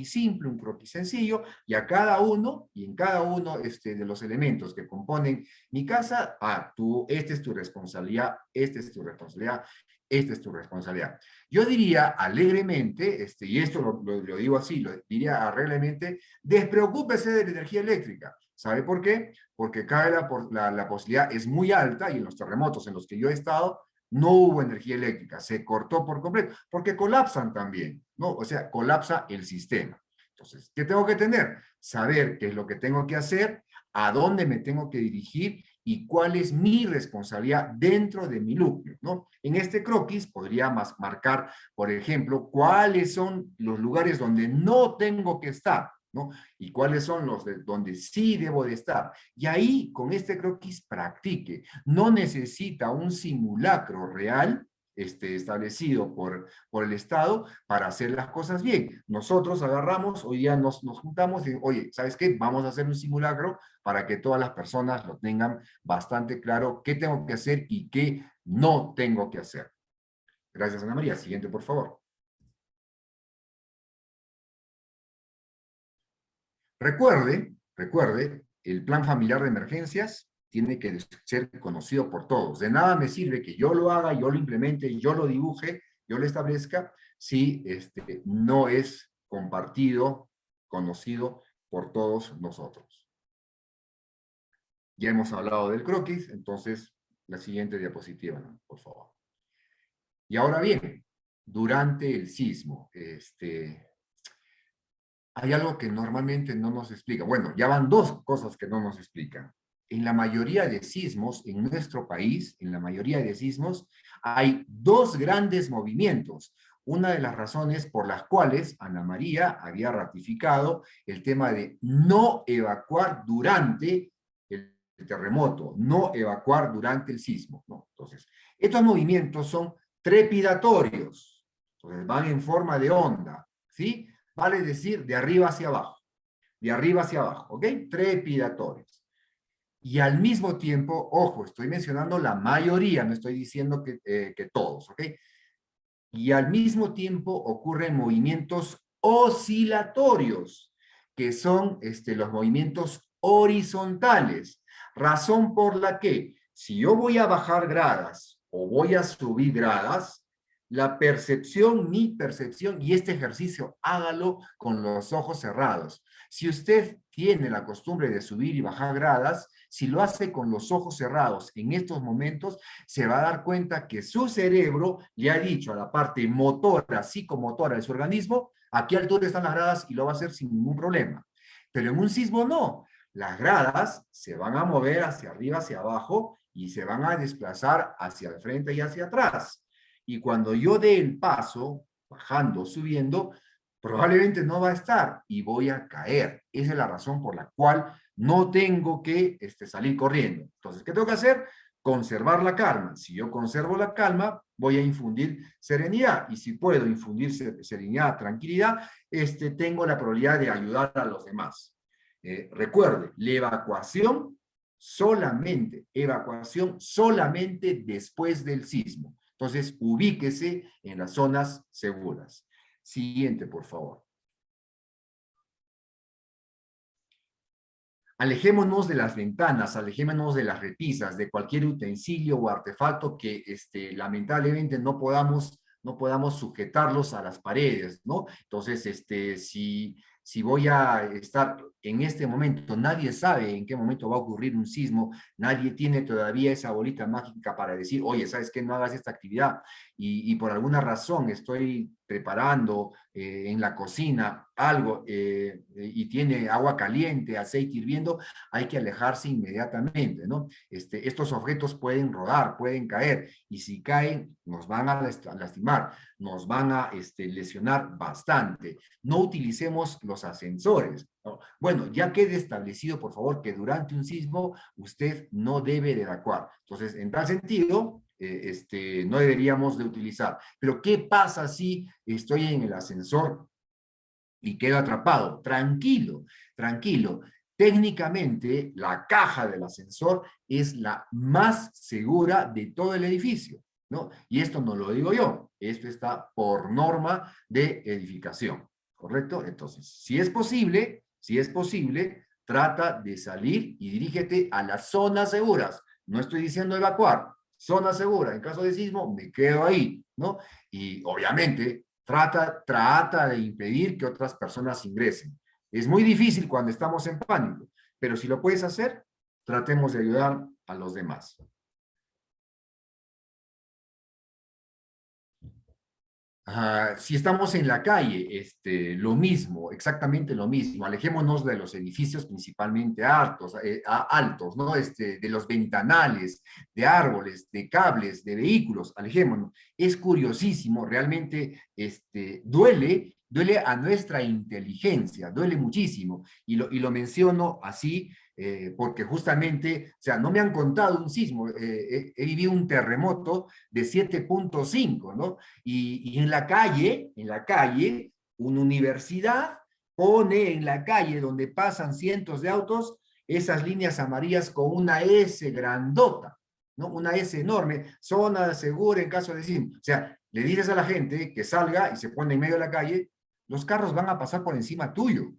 simple, un croquis sencillo, y en cada uno de los elementos que componen mi casa, esta es tu responsabilidad, esta es tu responsabilidad, esta es tu responsabilidad. Yo diría alegremente, y esto lo digo así, lo diría alegremente, despreocúpese de la energía eléctrica. ¿Sabe por qué? Porque acá la posibilidad es muy alta, y en los terremotos en los que yo he estado, no hubo energía eléctrica, se cortó por completo, porque colapsan también, ¿no? O sea, colapsa el sistema. Entonces, ¿qué tengo que tener? Saber qué es lo que tengo que hacer, a dónde me tengo que dirigir y cuál es mi responsabilidad dentro de mi núcleo, ¿no? En este croquis podría marcar, por ejemplo, cuáles son los lugares donde no tengo que estar, ¿no? Y cuáles son los donde sí debo de estar. Y ahí, con este croquis, practique. No necesita un simulacro real establecido por el Estado para hacer las cosas bien. Nosotros agarramos, hoy día nos juntamos y, oye, ¿sabes qué? Vamos a hacer un simulacro para que todas las personas lo tengan bastante claro qué tengo que hacer y qué no tengo que hacer. Gracias, Ana María. Siguiente, por favor. Recuerde, el plan familiar de emergencias tiene que ser conocido por todos. De nada me sirve que yo lo haga, yo lo implemente, yo lo dibuje, yo lo establezca, si no es compartido, conocido por todos nosotros. Ya hemos hablado del croquis, entonces la siguiente diapositiva, ¿no? Por favor. Y ahora bien, durante el sismo, hay algo que normalmente no nos explica. Bueno, ya van dos cosas que no nos explican. En la mayoría de sismos, en nuestro país, en la mayoría de sismos, hay dos grandes movimientos. Una de las razones por las cuales Ana María había ratificado el tema de no evacuar durante el terremoto, no evacuar durante el sismo, ¿no? Entonces, estos movimientos son trepidatorios, entonces van en forma de onda, ¿sí? Vale decir de arriba hacia abajo, ¿ok? Trepidatorios. Y al mismo tiempo, ojo, estoy mencionando la mayoría, no estoy diciendo que todos, ¿ok? Y al mismo tiempo ocurren movimientos oscilatorios, que son los movimientos horizontales, razón por la que si yo voy a bajar gradas o voy a subir gradas, la percepción, mi percepción, y este ejercicio hágalo con los ojos cerrados. Si usted tiene la costumbre de subir y bajar gradas, si lo hace con los ojos cerrados en estos momentos, se va a dar cuenta que su cerebro le ha dicho a la parte motora, psicomotora de su organismo, a qué altura están las gradas y lo va a hacer sin ningún problema. Pero en un sismo no. Las gradas se van a mover hacia arriba, hacia abajo y se van a desplazar hacia el frente y hacia atrás. Y cuando yo dé el paso, bajando, subiendo, probablemente no va a estar y voy a caer. Esa es la razón por la cual no tengo que salir corriendo. Entonces, ¿qué tengo que hacer? Conservar la calma. Si yo conservo la calma, voy a infundir serenidad. Y si puedo infundir serenidad, tranquilidad, tengo la probabilidad de ayudar a los demás. Recuerde, la evacuación solamente después del sismo. Entonces, ubíquese en las zonas seguras. Siguiente, por favor. Alejémonos de las ventanas, alejémonos de las repisas, de cualquier utensilio o artefacto que lamentablemente no podamos sujetarlos a las paredes, ¿no? Entonces, si voy a estar en este momento, nadie sabe en qué momento va a ocurrir un sismo, nadie tiene todavía esa bolita mágica para decir, oye, ¿sabes qué? No hagas esta actividad. Y por alguna razón estoy preparando en la cocina algo y tiene agua caliente, aceite hirviendo, hay que alejarse inmediatamente, ¿no? Estos objetos pueden rodar, pueden caer, y si caen, nos van a lastimar, nos van a lesionar bastante. No utilicemos los ascensores, ¿no? Bueno, ya quede establecido, por favor, que durante un sismo usted no debe de evacuar. Entonces, en tal sentido, no deberíamos de utilizar. Pero, ¿qué pasa si estoy en el ascensor y quedo atrapado? Tranquilo, tranquilo. Técnicamente, la caja del ascensor es la más segura de todo el edificio, ¿no? Y esto no lo digo yo, esto está por norma de edificación, ¿correcto? Entonces, si es posible, trata de salir y dirígete a las zonas seguras. No estoy diciendo evacuar, zona segura. En caso de sismo, me quedo ahí, ¿no? Y obviamente, trata de impedir que otras personas ingresen. Es muy difícil cuando estamos en pánico, pero si lo puedes hacer, tratemos de ayudar a los demás. Si estamos en la calle, lo mismo, exactamente lo mismo. Alejémonos de los edificios principalmente altos, ¿no? De los ventanales, de árboles, de cables, de vehículos, alejémonos. Es curiosísimo, realmente duele a nuestra inteligencia, duele muchísimo. Y lo menciono así porque justamente, o sea, no me han contado un sismo, he vivido un terremoto de 7.5, ¿no? Y en la calle, una universidad pone en la calle donde pasan cientos de autos esas líneas amarillas con una S grandota, ¿no? Una S enorme, zona segura en caso de sismo. O sea, le dices a la gente que salga y se pone en medio de la calle, los carros van a pasar por encima tuyo.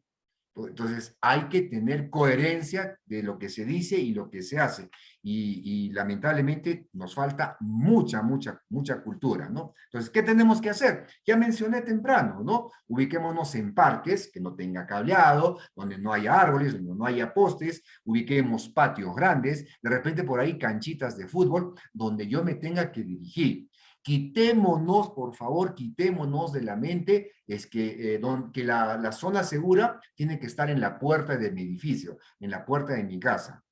Entonces, hay que tener coherencia de lo que se dice y lo que se hace. Y lamentablemente nos falta mucha cultura, ¿no? Entonces, ¿qué tenemos que hacer? Ya mencioné temprano, ¿no? Ubiquémonos en parques que no tenga cableado, donde no haya árboles, donde no haya postes, ubiquemos patios grandes, de repente por ahí canchitas de fútbol, donde yo me tenga que dirigir. Quitémonos, por favor, quitémonos de la mente que la zona segura tiene que estar en la puerta de mi edificio, en la puerta de mi casa.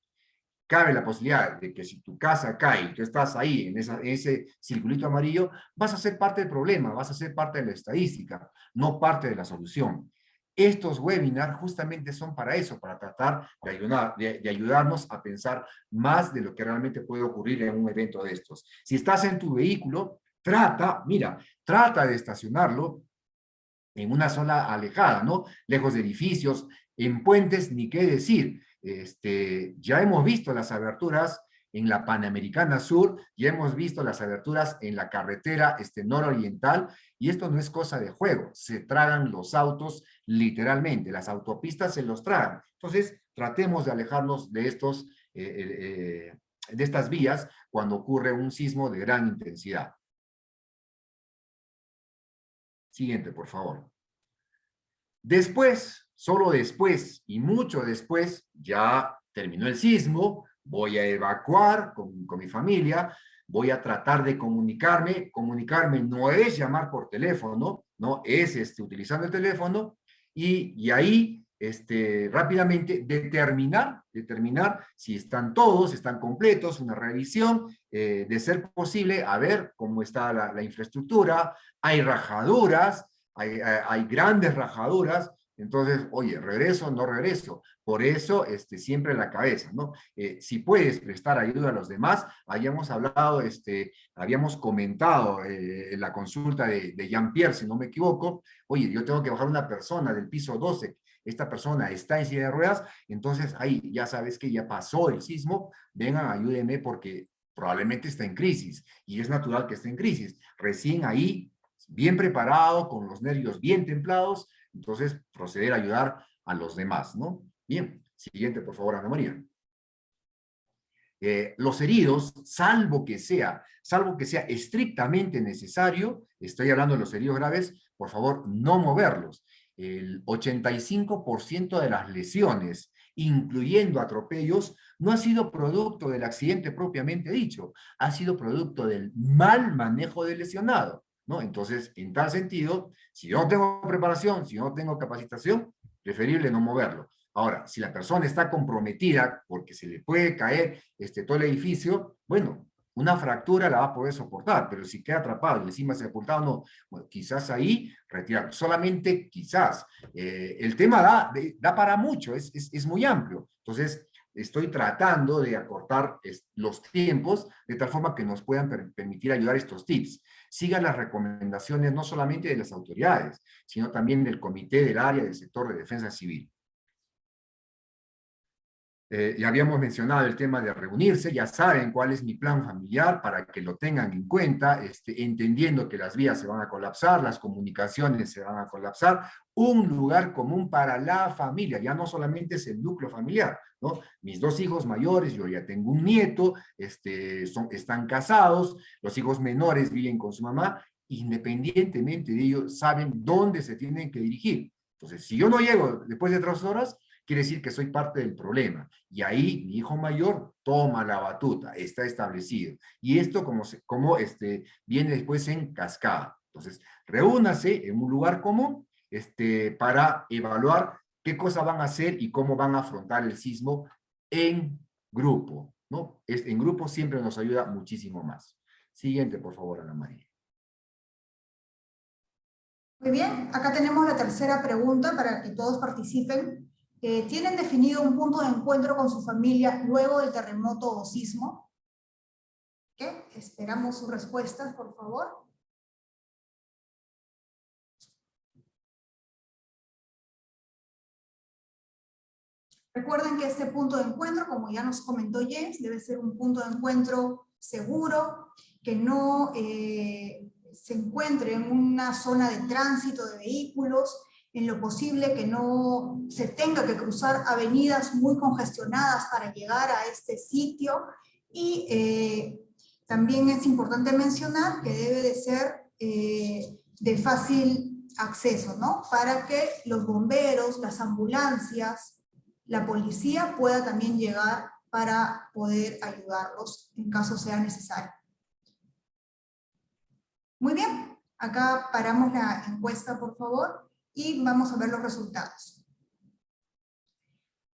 Cabe la posibilidad de que si tu casa cae y tú estás ahí en ese circulito amarillo, vas a ser parte del problema, vas a ser parte de la estadística, no parte de la solución. Estos webinars justamente son para eso, para tratar de ayudarnos a pensar más de lo que realmente puede ocurrir en un evento de estos. Si estás en tu vehículo, trata de estacionarlo en una zona alejada, ¿no? Lejos de edificios, en puentes, ni qué decir. Ya hemos visto las aberturas en la Panamericana Sur, ya hemos visto las aberturas en la carretera nororiental, y esto no es cosa de juego, se tragan los autos literalmente, las autopistas se los tragan. Entonces, tratemos de alejarnos de de estas vías cuando ocurre un sismo de gran intensidad. Siguiente, por favor. Después, solo después y mucho después, ya terminó el sismo, voy a evacuar con mi familia, voy a tratar de comunicarme. Comunicarme no es llamar por teléfono, no es utilizando el teléfono, y ahí rápidamente determinar si están todos, si están completos, una revisión, de ser posible, a ver cómo está la infraestructura, hay rajaduras, hay grandes rajaduras. Entonces, oye, ¿regreso o no regreso? Por eso, siempre en la cabeza, ¿no? Si puedes prestar ayuda a los demás, habíamos hablado, habíamos comentado en la consulta de Jean-Pierre, si no me equivoco, oye, yo tengo que bajar una persona del piso 12, esta persona está en silla de ruedas, entonces ahí ya sabes que ya pasó el sismo, vengan, ayúdenme porque probablemente está en crisis, y es natural que esté en crisis. Recién ahí, bien preparado, con los nervios bien templados, entonces proceder a ayudar a los demás, ¿no? Bien, siguiente, por favor, Ana María. Los heridos, salvo que sea estrictamente necesario, estoy hablando de los heridos graves, por favor, no moverlos. El 85% de las lesiones, incluyendo atropellos, no ha sido producto del accidente propiamente dicho, ha sido producto del mal manejo del lesionado, ¿no? Entonces, en tal sentido, si yo no tengo preparación, si yo no tengo capacitación, preferible no moverlo. Ahora, si la persona está comprometida porque se le puede caer todo el edificio, bueno, una fractura la va a poder soportar, pero si queda atrapado y encima sepultado, no, bueno, quizás ahí retirar, solamente quizás. El tema da para mucho, es muy amplio. Entonces, estoy tratando de acortar los tiempos de tal forma que nos puedan permitir ayudar estos tips. Sigan las recomendaciones no solamente de las autoridades, sino también del comité del área del sector de defensa civil. Ya habíamos mencionado el tema de reunirse, ya saben cuál es mi plan familiar para que lo tengan en cuenta, entendiendo que las vías se van a colapsar, las comunicaciones se van a colapsar, un lugar común para la familia, ya no solamente es el núcleo familiar, ¿no? Mis dos hijos mayores, yo ya tengo un nieto, están casados, los hijos menores viven con su mamá, independientemente de ellos, saben dónde se tienen que dirigir. Entonces, si yo no llego después de 3 horas, quiere decir que soy parte del problema. Y ahí mi hijo mayor toma la batuta, está establecido. Y esto viene después en cascada. Entonces, reúnase en un lugar común para evaluar qué cosas van a hacer y cómo van a afrontar el sismo en grupo, ¿no? En grupo siempre nos ayuda muchísimo más. Siguiente, por favor, Ana María. Muy bien, acá tenemos la tercera pregunta para que todos participen. ¿Tienen definido un punto de encuentro con su familia luego del terremoto o sismo? ¿Qué? Esperamos sus respuestas, por favor. Recuerden que este punto de encuentro, como ya nos comentó James, debe ser un punto de encuentro seguro, que no se encuentre en una zona de tránsito de vehículos, en lo posible que no se tenga que cruzar avenidas muy congestionadas para llegar a este sitio, y también es importante mencionar que debe de ser de fácil acceso, ¿no? Para que los bomberos, las ambulancias, la policía pueda también llegar para poder ayudarlos en caso sea necesario. Muy bien, acá paramos la encuesta, por favor, y vamos a ver los resultados.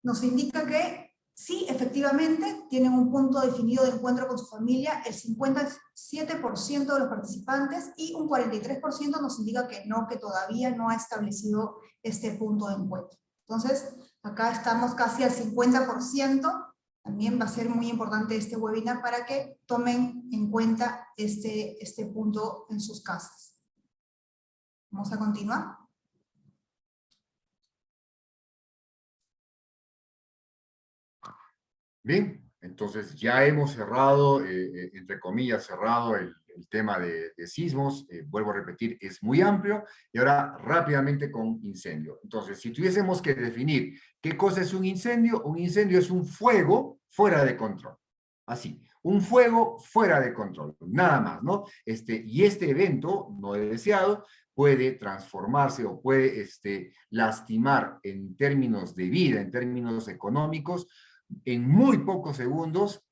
Nos indica que sí, efectivamente, tienen un punto definido de encuentro con su familia, el 57% de los participantes, y un 43% nos indica que no, que todavía no ha establecido este punto de encuentro. Entonces, acá estamos casi al 50%, también va a ser muy importante este webinar para que tomen en cuenta este punto en sus casas. Vamos a continuar. Bien, entonces ya hemos cerrado, entre comillas, cerrado el tema de sismos. Vuelvo a repetir, es muy amplio. Y ahora rápidamente con incendio. Entonces, si tuviésemos que definir qué cosa es un incendio es un fuego fuera de control. Así, un fuego fuera de control, nada más, ¿no? Y este evento no deseado puede transformarse o puede lastimar en términos de vida, en términos económicos, en muy pocos segundos,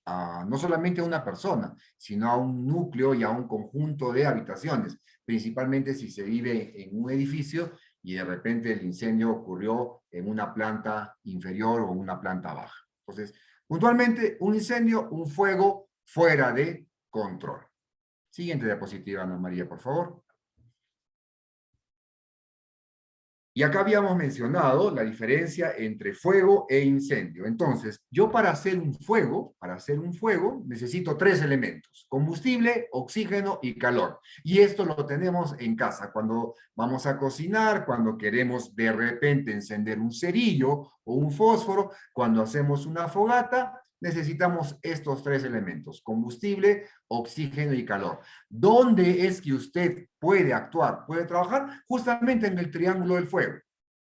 no solamente a una persona, sino a un núcleo y a un conjunto de habitaciones, principalmente si se vive en un edificio y de repente el incendio ocurrió en una planta inferior o una planta baja. Entonces, puntualmente, un incendio, un fuego fuera de control. Siguiente diapositiva, Ana María, por favor. Y acá habíamos mencionado la diferencia entre fuego e incendio. Entonces, yo para hacer un fuego, necesito 3 elementos: combustible, oxígeno y calor. Y esto lo tenemos en casa, cuando vamos a cocinar, cuando queremos de repente encender un cerillo o un fósforo, cuando hacemos una fogata, necesitamos estos 3 elementos: combustible, oxígeno y calor. ¿Dónde es que usted puede actuar, puede trabajar? Justamente en el triángulo del fuego,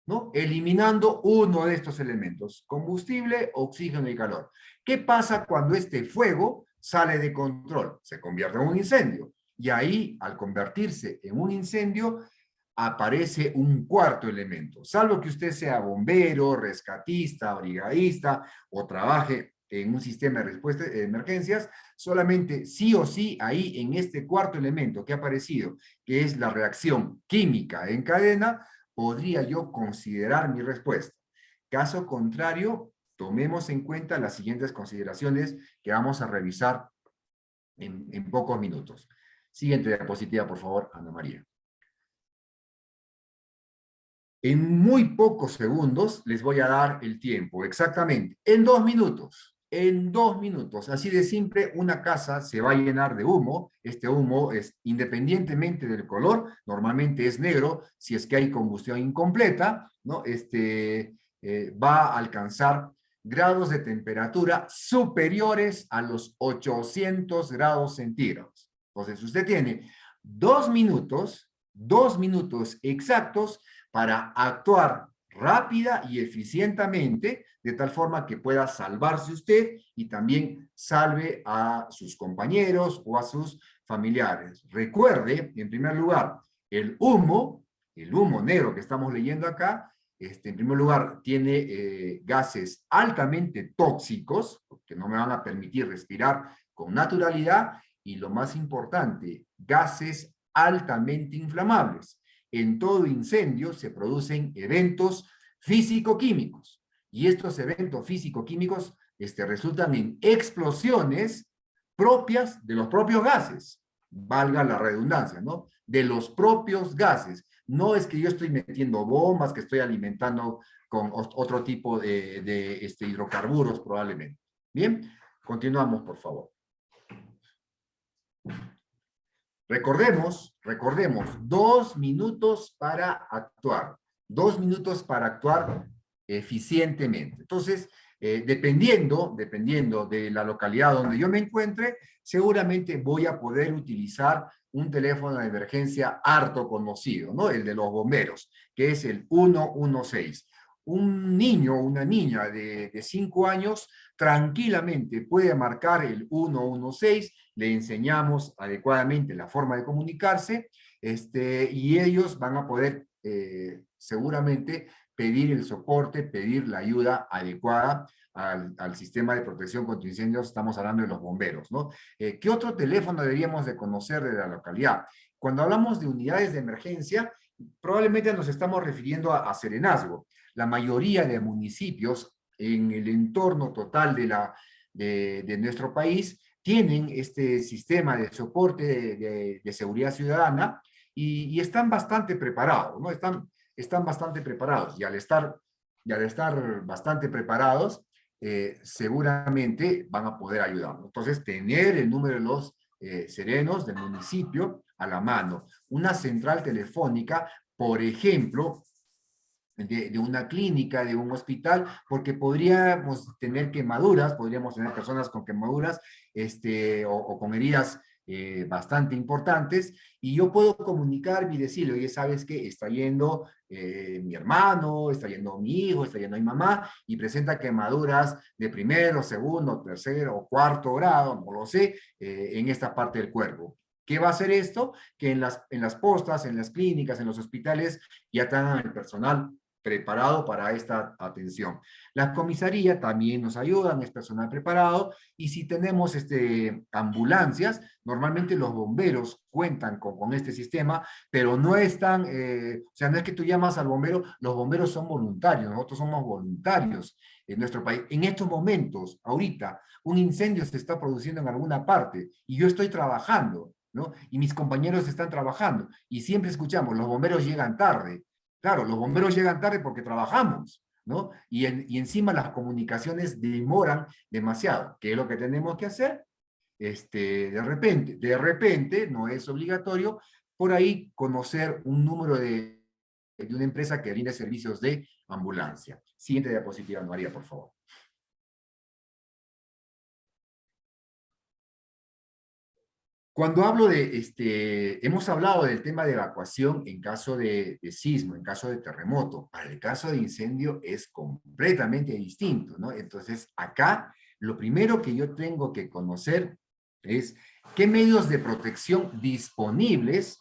¿no? Eliminando uno de estos elementos: combustible, oxígeno y calor. ¿Qué pasa cuando este fuego sale de control? Se convierte en un incendio. Y ahí, al convertirse en un incendio, aparece un cuarto elemento. Salvo que usted sea bombero, rescatista, brigadista o trabaje en un sistema de respuesta de emergencias, solamente sí o sí ahí en este cuarto elemento que ha aparecido, que es la reacción química en cadena, podría yo considerar mi respuesta. Caso contrario, tomemos en cuenta las siguientes consideraciones que vamos a revisar en pocos minutos. Siguiente diapositiva, por favor, Ana María. En muy pocos segundos les voy a dar el tiempo, exactamente, en 2 minutos. En 2 minutos, así de simple, una casa se va a llenar de humo. Este humo es, independientemente del color, normalmente es negro, si es que hay combustión incompleta, ¿no? Va a alcanzar grados de temperatura superiores a los 800 grados centígrados. Entonces, usted tiene 2 minutos exactos para actuar rápida y eficientemente, de tal forma que pueda salvarse usted y también salve a sus compañeros o a sus familiares. Recuerde, en primer lugar, el humo negro que estamos leyendo acá, en primer lugar, tiene gases altamente tóxicos, que no me van a permitir respirar con naturalidad, y lo más importante, gases altamente inflamables. En todo incendio se producen eventos físico-químicos, y estos eventos físico-químicos resultan en explosiones propias de los propios gases, valga la redundancia, ¿no? De los propios gases. No es que yo estoy metiendo bombas, que estoy alimentando con otro tipo de hidrocarburos probablemente. Bien, continuamos, por favor. Recordemos, 2 minutos para actuar. 2 minutos para actuar eficientemente. Entonces, dependiendo de la localidad donde yo me encuentre, seguramente voy a poder utilizar un teléfono de emergencia harto conocido, ¿no? El de los bomberos, que es el 116. Un niño o una niña de 5 años tranquilamente puede marcar el 116, le enseñamos adecuadamente la forma de comunicarse, y ellos van a poder seguramente pedir el soporte, pedir la ayuda adecuada al sistema de protección contra incendios. Estamos hablando de los bomberos, ¿no? ¿Qué otro teléfono deberíamos de conocer de la localidad? Cuando hablamos de unidades de emergencia, probablemente nos estamos refiriendo a serenazgo. La mayoría de municipios en el entorno total de nuestro país tienen este sistema de soporte de seguridad ciudadana y están bastante preparados, ¿no? Están bastante preparados y al estar bastante preparados, seguramente van a poder ayudarnos. Entonces, tener el número de los serenos del municipio a la mano. Una central telefónica, por ejemplo, de una clínica, de un hospital, porque podríamos tener quemaduras, podríamos tener personas con quemaduras o con heridas bastante importantes, y yo puedo comunicarme y decirle, oye, ¿sabes qué? Está yendo mi hermano, está yendo mi hijo, está yendo mi mamá, y presenta quemaduras de primero, segundo, tercero o cuarto grado, no lo sé, en esta parte del cuerpo. ¿Qué va a hacer esto? Que en las postas, en las clínicas, en los hospitales, ya tengan el personal preparado para esta atención. La comisaría también nos ayudan, es personal preparado, y si tenemos ambulancias, normalmente los bomberos cuentan con este sistema, pero no están, o sea, no es que tú llamas al bombero, los bomberos son voluntarios, nosotros somos voluntarios en nuestro país. En estos momentos, ahorita, un incendio se está produciendo en alguna parte, y yo estoy trabajando, ¿no? Y mis compañeros están trabajando, y siempre escuchamos, los bomberos llegan tarde. Claro, los bomberos llegan tarde porque trabajamos, ¿no? Y encima las comunicaciones demoran demasiado. ¿Qué es lo que tenemos que hacer? De repente, no es obligatorio, por ahí conocer un número de una empresa que brinde servicios de ambulancia. Siguiente diapositiva, María, por favor. Cuando hablo hemos hablado del tema de evacuación en caso de sismo, en caso de terremoto. Para el caso de incendio es completamente distinto, ¿no? Entonces, acá, lo primero que yo tengo que conocer es qué medios de protección disponibles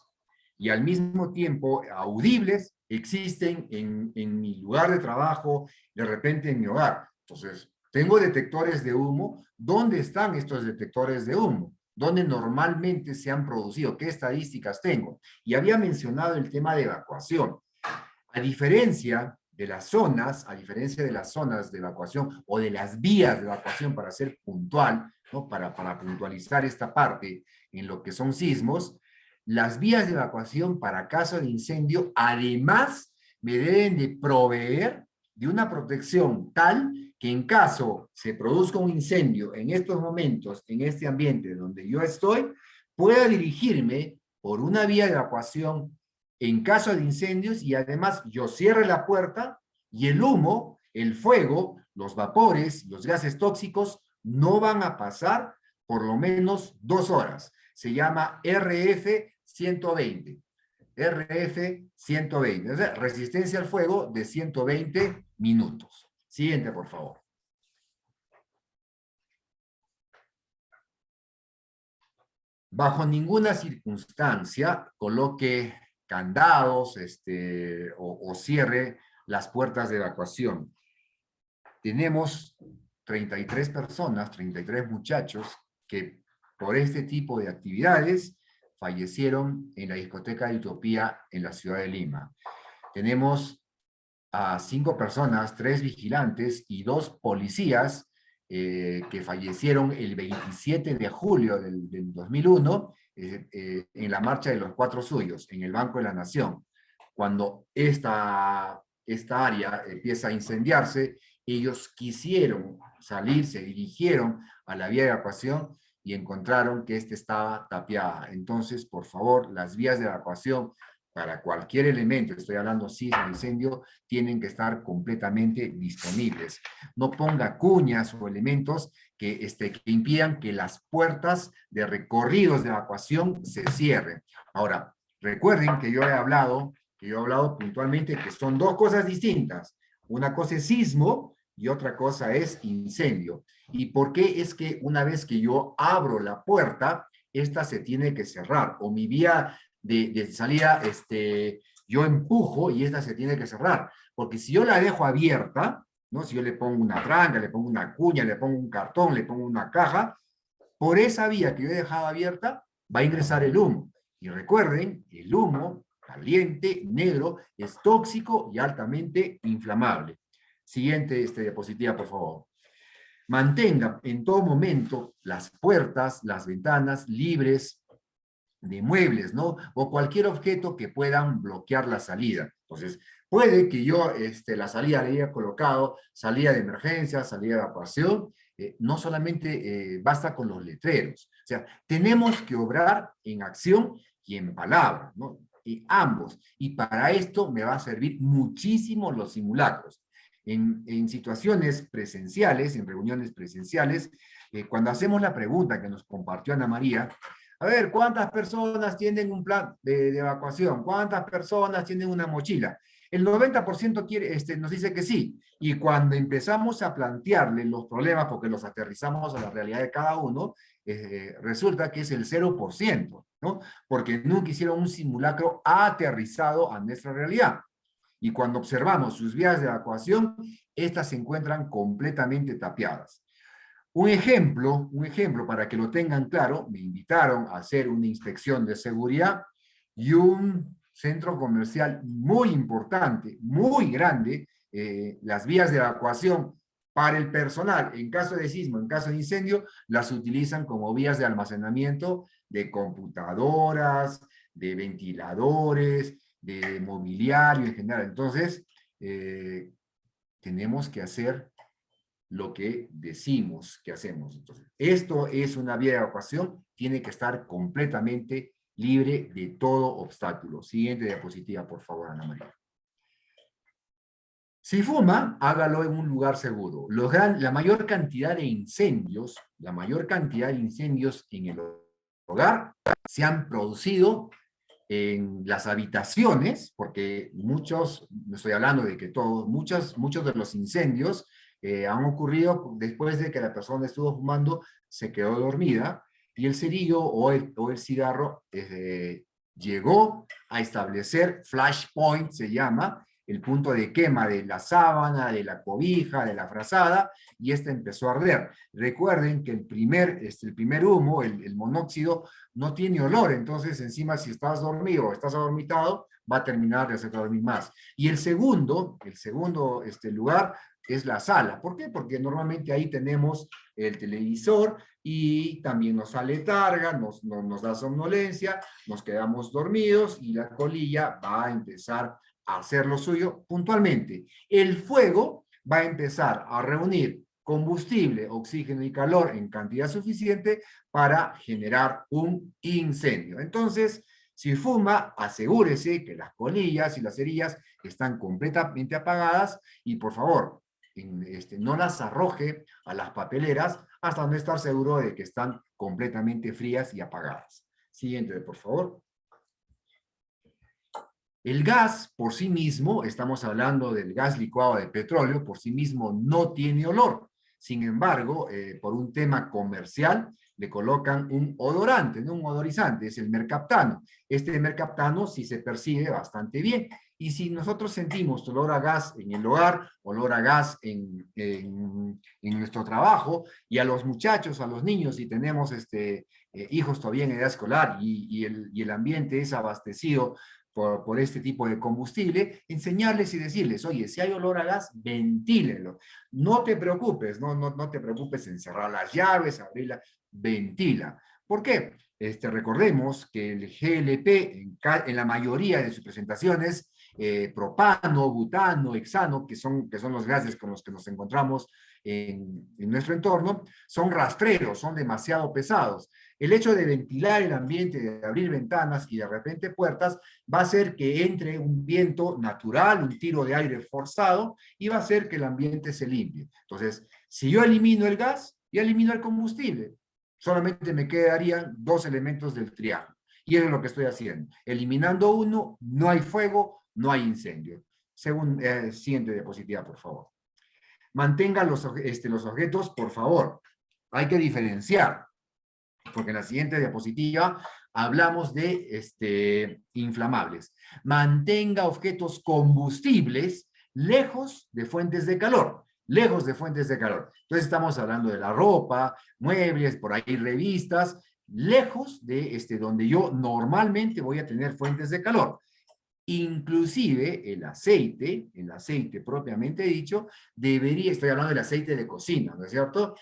y al mismo tiempo audibles existen en mi lugar de trabajo, de repente en mi hogar. Entonces, tengo detectores de humo. ¿Dónde están estos detectores de humo? ¿Dónde normalmente se han producido? ¿Qué estadísticas tengo? Y había mencionado el tema de evacuación. A diferencia de las zonas, de evacuación o de las vías de evacuación, para ser puntual, ¿no? Para puntualizar esta parte en lo que son sismos, las vías de evacuación para caso de incendio, además, me deben de proveer de una protección tal que en caso se produzca un incendio en estos momentos, en este ambiente donde yo estoy, pueda dirigirme por una vía de evacuación en caso de incendios, y además yo cierre la puerta y el humo, el fuego, los vapores, los gases tóxicos no van a pasar por lo menos 2 horas. Se llama RF-120. RF-120. O sea, resistencia al fuego de 120 minutos. Siguiente, por favor. Bajo ninguna circunstancia coloque candados o cierre las puertas de evacuación. Tenemos 33 personas, 33 muchachos que por este tipo de actividades fallecieron en la discoteca de Utopía en la ciudad de Lima. Tenemos a 5 personas, 3 vigilantes y 2 policías que fallecieron el 27 de julio del 2001 en la marcha de los 4 suyos, en el Banco de la Nación. cuando esta área empieza a incendiarse, ellos quisieron salir, se dirigieron a la vía de evacuación y encontraron que esta estaba tapiada. Entonces, por favor, las vías de evacuación para cualquier elemento, estoy hablando sismo, incendio, tienen que estar completamente disponibles. No ponga cuñas o elementos que impidan que las puertas de recorridos de evacuación se cierren. Ahora, recuerden que yo he hablado puntualmente que son dos cosas distintas. Una cosa es sismo y otra cosa es incendio. ¿Y por qué es que una vez que yo abro la puerta, esta se tiene que cerrar? O mi vía de salida, yo empujo y esta se tiene que cerrar. Porque si yo la dejo abierta, ¿no? Si yo le pongo una tranca, le pongo una cuña, le pongo un cartón, le pongo una caja, por esa vía que yo he dejado abierta, va a ingresar el humo. Y recuerden, el humo caliente, negro, es tóxico y altamente inflamable. Siguiente diapositiva, por favor. Mantenga en todo momento las puertas, las ventanas libres de muebles, ¿no? O cualquier objeto que puedan bloquear la salida. Entonces, puede que yo la salida le haya colocado salida de emergencia, salida de evacuación, no solamente basta con los letreros. O sea, tenemos que obrar en acción y en palabra, ¿no? Y ambos. Y para esto me va a servir muchísimo los simulacros. En situaciones presenciales, en reuniones presenciales, cuando hacemos la pregunta que nos compartió Ana María, a ver, ¿cuántas personas tienen un plan de evacuación? ¿Cuántas personas tienen una mochila? El 90% nos dice que sí. Y cuando empezamos a plantearle los problemas, porque los aterrizamos a la realidad de cada uno, resulta que es el 0%, ¿no? Porque nunca hicieron un simulacro aterrizado a nuestra realidad. Y cuando observamos sus vías de evacuación, estas se encuentran completamente tapiadas. Un ejemplo para que lo tengan claro, me invitaron a hacer una inspección de seguridad y un centro comercial muy importante, muy grande, las vías de evacuación para el personal, en caso de sismo, en caso de incendio, las utilizan como vías de almacenamiento de computadoras, de ventiladores, de mobiliario en general. Entonces, tenemos que hacer lo que decimos que hacemos. Entonces, esto es una vía de evacuación, tiene que estar completamente libre de todo obstáculo. Siguiente diapositiva, por favor, Ana María. Si fuma, hágalo en un lugar seguro. La mayor cantidad de incendios, en el hogar se han producido en las habitaciones, porque muchos, no estoy hablando de que todos, muchos de los incendios han ocurrido después de que la persona estuvo fumando, se quedó dormida, y el cerillo o el cigarro llegó a establecer flashpoint, se llama, el punto de quema de la sábana, de la cobija, de la frazada, y empezó a arder. Recuerden que el primer humo, el monóxido, no tiene olor, entonces encima si estás dormido o estás adormitado, va a terminar de hacerte dormir más. Y el segundo lugar es la sala. ¿Por qué? Porque normalmente ahí tenemos el televisor y también nos aletarga, nos da somnolencia, nos quedamos dormidos y la colilla va a empezar a hacer lo suyo puntualmente. El fuego va a empezar a reunir combustible, oxígeno y calor en cantidad suficiente para generar un incendio. Entonces, si fuma, asegúrese que las colillas y las cerillas están completamente apagadas y, por favor, no las arroje a las papeleras hasta no estar seguro de que están completamente frías y apagadas. Siguiente, por favor. El gas por sí mismo, estamos hablando del gas licuado de petróleo, por sí mismo no tiene olor. Sin embargo, por un tema comercial, le colocan un odorante, no un odorizante, es el mercaptano. Este mercaptano sí se percibe bastante bien. Y si nosotros sentimos olor a gas en el hogar, olor a gas en nuestro trabajo, y a los muchachos, a los niños, si tenemos hijos todavía en edad escolar y el ambiente es abastecido por este tipo de combustible, enseñarles y decirles, oye, si hay olor a gas, ventílenlo. No te preocupes, no te preocupes en cerrar las llaves, abrirla, ventila. ¿Por qué? Recordemos que el GLP en la mayoría de sus presentaciones propano, butano, hexano, que son los gases con los que nos encontramos en nuestro entorno, son rastreros, son demasiado pesados. El hecho de ventilar el ambiente, de abrir ventanas y de repente puertas, va a hacer que entre un viento natural, un tiro de aire forzado, y va a hacer que el ambiente se limpie. Entonces, si yo elimino el gas, ya elimino el combustible. Solamente me quedarían dos elementos del triángulo. Y eso es lo que estoy haciendo. Eliminando uno, no hay fuego, no hay incendio. Siguiente diapositiva, por favor. Mantenga los objetos, por favor. Hay que diferenciar, porque en la siguiente diapositiva hablamos de inflamables. Mantenga objetos combustibles lejos de fuentes de calor. Lejos de fuentes de calor. Entonces estamos hablando de la ropa, muebles, por ahí revistas, lejos de donde yo normalmente voy a tener fuentes de calor. Inclusive el aceite propiamente dicho, estoy hablando del aceite de cocina, ¿no es cierto?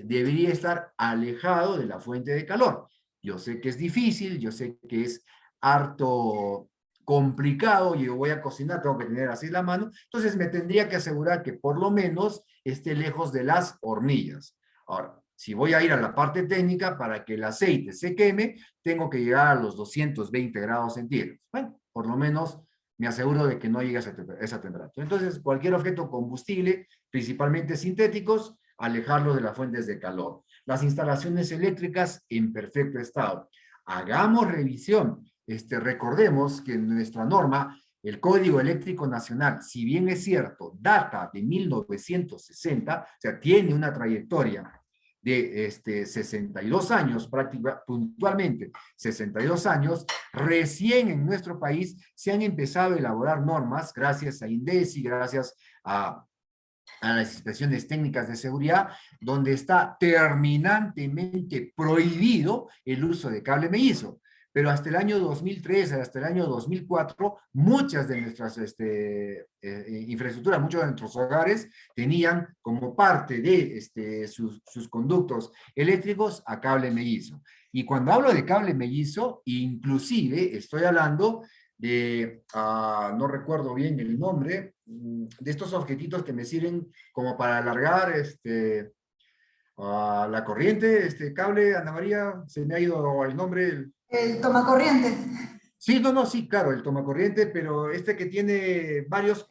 Debería estar alejado de la fuente de calor. Yo sé que es difícil, yo sé que es harto complicado, yo voy a cocinar, tengo que tener así la mano, entonces me tendría que asegurar que por lo menos esté lejos de las hornillas. Ahora, si voy a ir a la parte técnica, para que el aceite se queme, tengo que llegar a los 220 grados centígrados. Bueno, por lo menos me aseguro de que no llegue a esa temperatura. Entonces, cualquier objeto combustible, principalmente sintéticos, alejarlo de las fuentes de calor. Las instalaciones eléctricas en perfecto estado. Hagamos revisión. Recordemos que en nuestra norma, el Código Eléctrico Nacional, si bien es cierto, data de 1960, o sea, tiene una trayectoria de 62 años, puntualmente 62 años, recién en nuestro país se han empezado a elaborar normas, gracias a INDECI, gracias a las inspecciones técnicas de seguridad, donde está terminantemente prohibido el uso de cable mellizo. Pero hasta el año 2003, hasta el año 2004, muchas de nuestras infraestructuras, muchos de nuestros hogares tenían como parte de sus conductos eléctricos a cable mellizo. Y cuando hablo de cable mellizo, inclusive estoy hablando de, no recuerdo bien el nombre, de estos objetitos que me sirven como para alargar la corriente, cable, Ana María, se me ha ido el nombre. El tomacorrientes. Sí, no, sí, claro, el tomacorriente, pero que tiene varios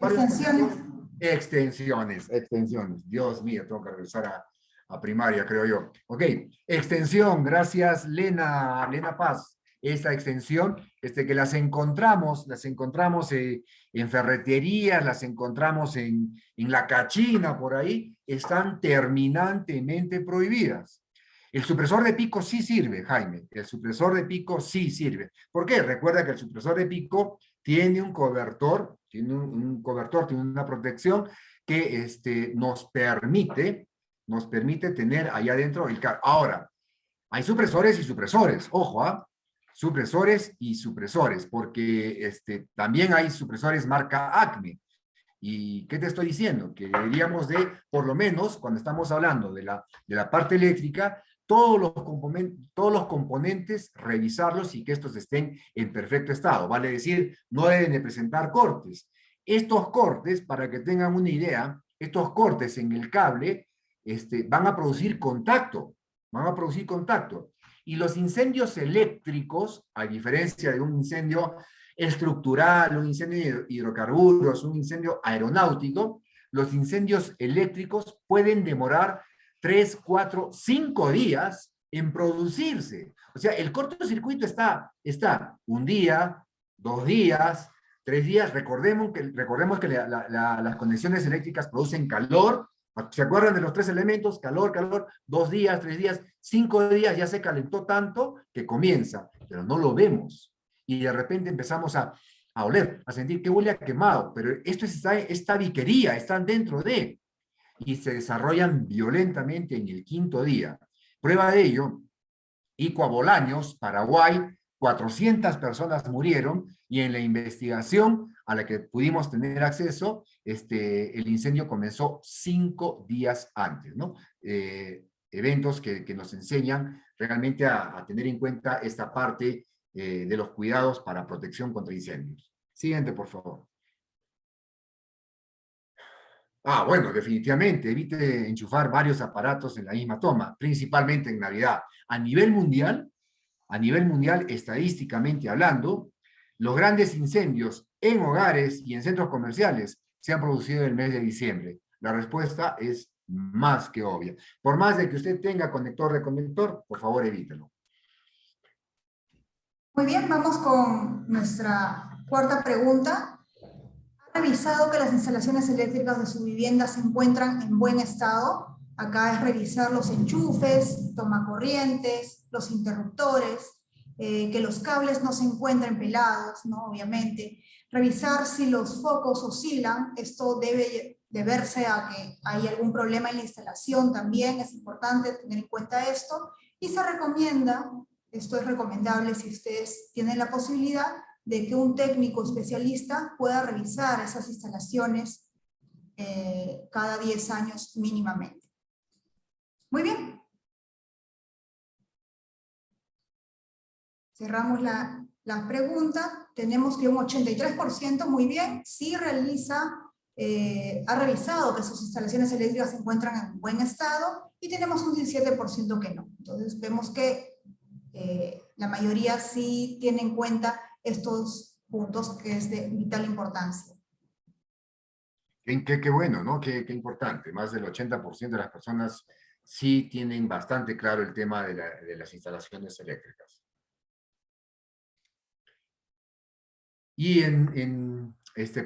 Extensiones. extensiones. Dios mío, tengo que regresar a primaria, creo yo. Ok, extensión, gracias Lena Paz. Esta extensión, que las encontramos en ferreterías, las encontramos en la cachina, por ahí, están terminantemente prohibidas. El supresor de pico sí sirve, Jaime, el supresor de pico sí sirve. ¿Por qué? Recuerda que el supresor de pico tiene un cobertor, tiene una protección que nos permite tener allá adentro el cable. Ahora, hay supresores y supresores, ojo, supresores y supresores, porque también hay supresores marca Acme. ¿Y qué te estoy diciendo? Que deberíamos por lo menos, cuando estamos hablando de la parte eléctrica, todos los componentes, revisarlos y que estos estén en perfecto estado. Vale decir, no deben de presentar cortes. Estos cortes, para que tengan una idea, estos cortes en el cable van a producir contacto. Y los incendios eléctricos, a diferencia de un incendio estructural, un incendio de hidrocarburos, un incendio aeronáutico, los incendios eléctricos pueden demorar 3, 4, 5 días en producirse. O sea, el cortocircuito está un día, 2 días, 3 días. Recordemos que las conexiones eléctricas producen calor. ¿Se acuerdan de los 3 elementos? Calor, 2 días, 3 días, 5 días, ya se calentó tanto que comienza, pero no lo vemos. Y de repente empezamos a oler, a sentir que huele a quemado, pero esto es esta tabiquería, están dentro de, y se desarrollan violentamente en el 5.º día. Prueba de ello, Ico a Bolaños, Paraguay, 400 personas murieron, y en la investigación a la que pudimos tener acceso, el incendio comenzó 5 días antes, ¿no? Eventos que nos enseñan realmente a tener en cuenta esta parte de los cuidados para protección contra incendios. Siguiente, por favor. Ah, bueno, definitivamente, evite enchufar varios aparatos en la misma toma, principalmente en Navidad. A nivel mundial, estadísticamente hablando, los grandes incendios en hogares y en centros comerciales se han producido en el mes de diciembre. La respuesta es más que obvia. Por más de que usted tenga conector de conector, por favor evítelo. Muy bien, vamos con nuestra cuarta pregunta. ¿Ha revisado que las instalaciones eléctricas de su vivienda se encuentran en buen estado? Acá es revisar los enchufes, tomacorrientes, los interruptores, que los cables no se encuentren pelados, ¿no? Obviamente. Revisar si los focos oscilan, esto debe deberse a que hay algún problema en la instalación también, es importante tener en cuenta esto. Y se recomienda, esto es recomendable si ustedes tienen la posibilidad, de que un técnico especialista pueda revisar esas instalaciones cada 10 años mínimamente. Muy bien. Cerramos la pregunta. Tenemos que un 83%, muy bien, sí realiza, ha revisado que sus instalaciones eléctricas se encuentran en buen estado, y tenemos un 17% que no. Entonces vemos que la mayoría sí tiene en cuenta estos puntos que es de vital importancia. Qué bueno, ¿no? Qué importante. Más del 80% de las personas sí tienen bastante claro el tema de las instalaciones eléctricas. Y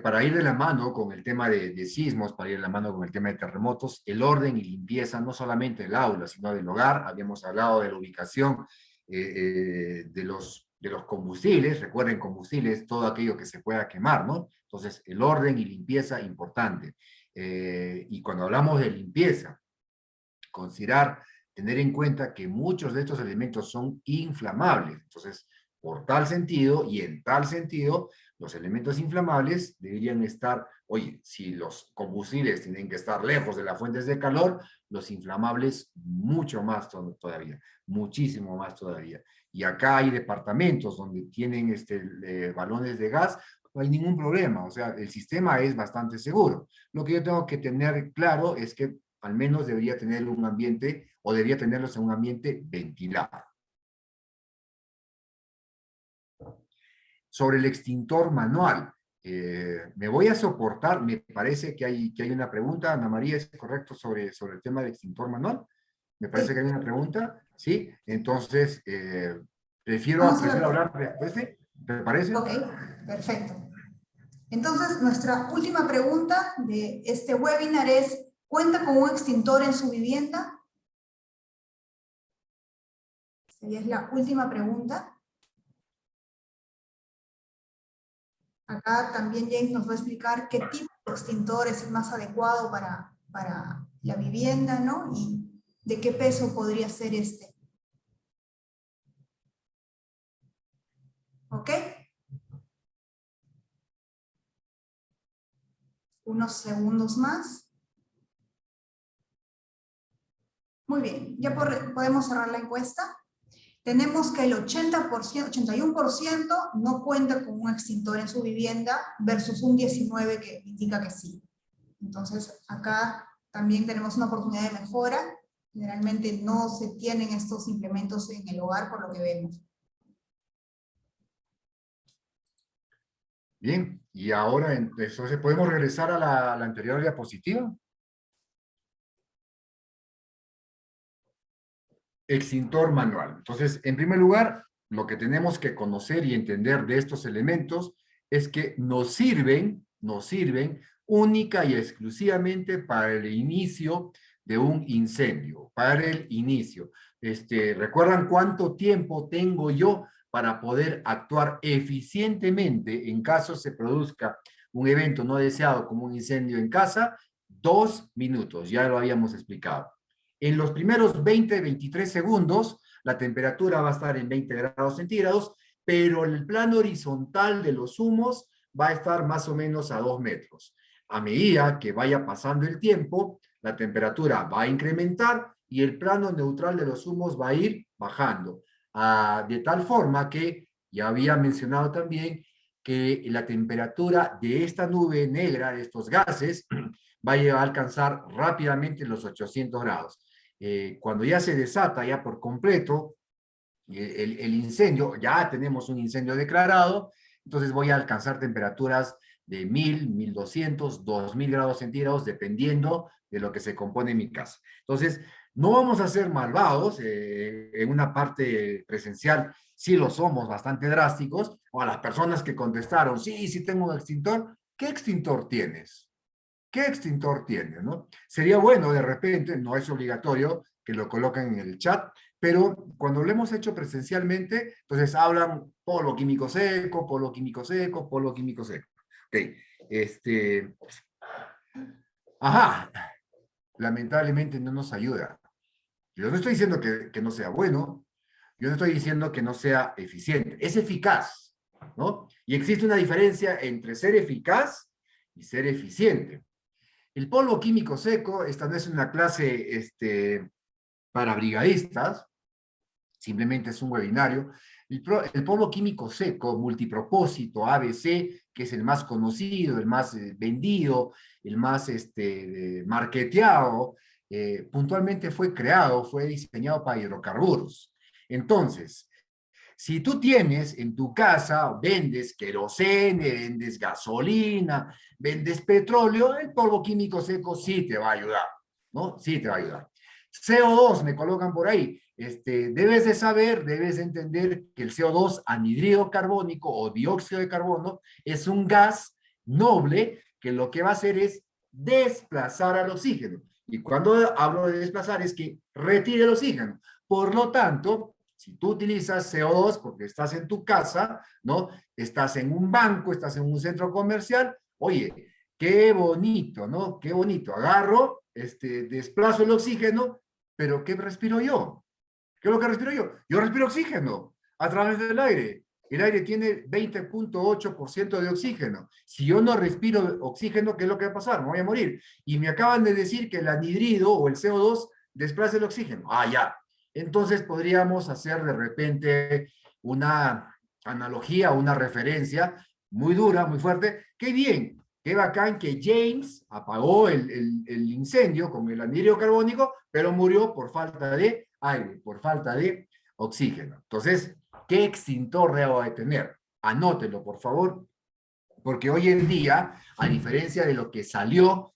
para ir de la mano con el tema de sismos, para ir de la mano con el tema de terremotos, el orden y limpieza, no solamente del aula, sino del hogar. Habíamos hablado de la ubicación de los combustibles. Recuerden, combustibles, todo aquello que se pueda quemar, ¿no? Entonces, el orden y limpieza, importante. Y cuando hablamos de limpieza, tener en cuenta que muchos de estos elementos son inflamables. Entonces, por tal sentido y en tal sentido, los elementos inflamables deberían estar, oye, si los combustibles tienen que estar lejos de las fuentes de calor, los inflamables mucho más todavía, muchísimo más todavía. Y acá hay departamentos donde tienen balones de gas, no hay ningún problema, o sea, el sistema es bastante seguro. Lo que yo tengo que tener claro es que al menos debería tener un ambiente, o debería tenerlos en un ambiente ventilado. Sobre el extintor manual, me voy a soportar, me parece que hay una pregunta, Ana María, ¿es correcto sobre el tema del extintor manual? Me parece que hay una pregunta, ¿sí? Entonces, prefiero hablar después de, ¿te parece? Ok, perfecto. Entonces, nuestra última pregunta de este webinar es, ¿cuenta con un extintor en su vivienda? Esa es la última pregunta. Acá también James nos va a explicar qué tipo de extintor es el más adecuado para la vivienda, ¿no? Y de qué peso podría ser este. ¿Ok? Unos segundos más. Muy bien, ya podemos cerrar la encuesta. Tenemos que el 81% no cuenta con un extintor en su vivienda versus un 19% que indica que sí. Entonces, acá también tenemos una oportunidad de mejora. Generalmente no se tienen estos implementos en el hogar por lo que vemos. Bien, y ahora entonces podemos regresar a la anterior diapositiva. Extintor manual. Entonces, en primer lugar, lo que tenemos que conocer y entender de estos elementos es que nos sirven única y exclusivamente para el inicio de un incendio, para el inicio. ¿Recuerdan cuánto tiempo tengo yo para poder actuar eficientemente en caso se produzca un evento no deseado como un incendio en casa? 2 minutos, ya lo habíamos explicado. En los primeros 20-23 segundos, la temperatura va a estar en 20 grados centígrados, pero el plano horizontal de los humos va a estar más o menos a 2 metros. A medida que vaya pasando el tiempo, la temperatura va a incrementar y el plano neutral de los humos va a ir bajando. De tal forma que, ya había mencionado también, que la temperatura de esta nube negra, de estos gases, va a alcanzar rápidamente los 800 grados. Cuando ya se desata ya por completo el incendio, ya tenemos un incendio declarado, entonces voy a alcanzar temperaturas de 1000, 1200, 2000 grados centígrados, dependiendo de lo que se compone en mi casa. Entonces, no vamos a ser malvados, en una parte presencial sí lo somos, bastante drásticos, o a las personas que contestaron, sí, sí tengo un extintor, ¿qué extintor tienes? ¿Qué extintor tienes? ¿No? Sería bueno de repente, no es obligatorio que lo coloquen en el chat, pero cuando lo hemos hecho presencialmente, entonces hablan polo químico seco, polo químico seco, polo químico seco. Ok, este, ajá, lamentablemente no nos ayuda. Yo no estoy diciendo que no sea bueno, yo no estoy diciendo que no sea eficiente, es eficaz, ¿no? Y existe una diferencia entre ser eficaz y ser eficiente. El polvo químico seco, esta no es una clase para brigadistas, simplemente es un webinario. El polvo químico seco, multipropósito, ABC, que es el más conocido, el más vendido, el más marketeado, puntualmente fue creado, fue diseñado para hidrocarburos. Entonces, si tú tienes en tu casa, vendes querosene, vendes gasolina, vendes petróleo, el polvo químico seco sí te va a ayudar, ¿no? Sí te va a ayudar. CO2 me colocan por ahí. Debes de saber, debes de entender que el CO2 anhídrido carbónico o dióxido de carbono es un gas noble que lo que va a hacer es desplazar al oxígeno. Y cuando hablo de desplazar es que retire el oxígeno. Por lo tanto, si tú utilizas CO2 porque estás en tu casa, ¿no? Estás en un banco, estás en un centro comercial, oye, qué bonito, ¿no? Qué bonito. Agarro, desplazo el oxígeno, pero ¿qué respiro yo? ¿Qué es lo que respiro yo? Yo respiro oxígeno a través del aire. El aire tiene 20.8% de oxígeno. Si yo no respiro oxígeno, ¿qué es lo que va a pasar? Me voy a morir. Y me acaban de decir que el anhídrido o el CO2 desplaza el oxígeno. Ah, ya. Entonces podríamos hacer de repente una analogía, una referencia muy dura, muy fuerte. Qué bien, qué bacán que James apagó el incendio con el anhídrido carbónico, pero murió por falta de aire, por falta de oxígeno. Entonces, ¿qué extintor debo de tener? Anótelo, por favor, porque hoy en día, a diferencia de lo que salió,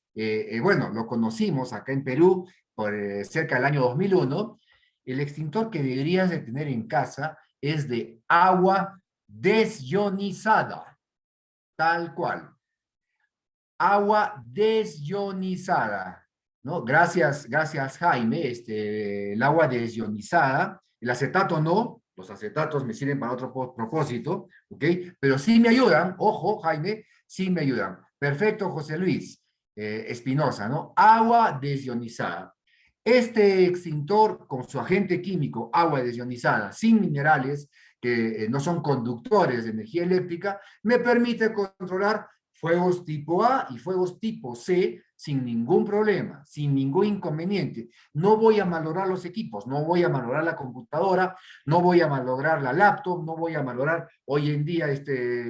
bueno, lo conocimos acá en Perú por cerca del año 2001, el extintor que deberías de tener en casa es de agua desionizada, tal cual. Agua desionizada, ¿no? Gracias Jaime, el agua desionizada, el acetato no, los acetatos me sirven para otro propósito, ¿ok? Pero sí me ayudan, ojo Jaime, sí me ayudan. Perfecto, José Luis Espinosa, ¿no? Agua desionizada. Este extintor con su agente químico, agua desionizada, sin minerales, que no son conductores de energía eléctrica, me permite controlar fuegos tipo A y fuegos tipo C sin ningún problema, sin ningún inconveniente. No voy a malograr los equipos, no voy a malograr la computadora, no voy a malograr la laptop, no voy a malograr, hoy en día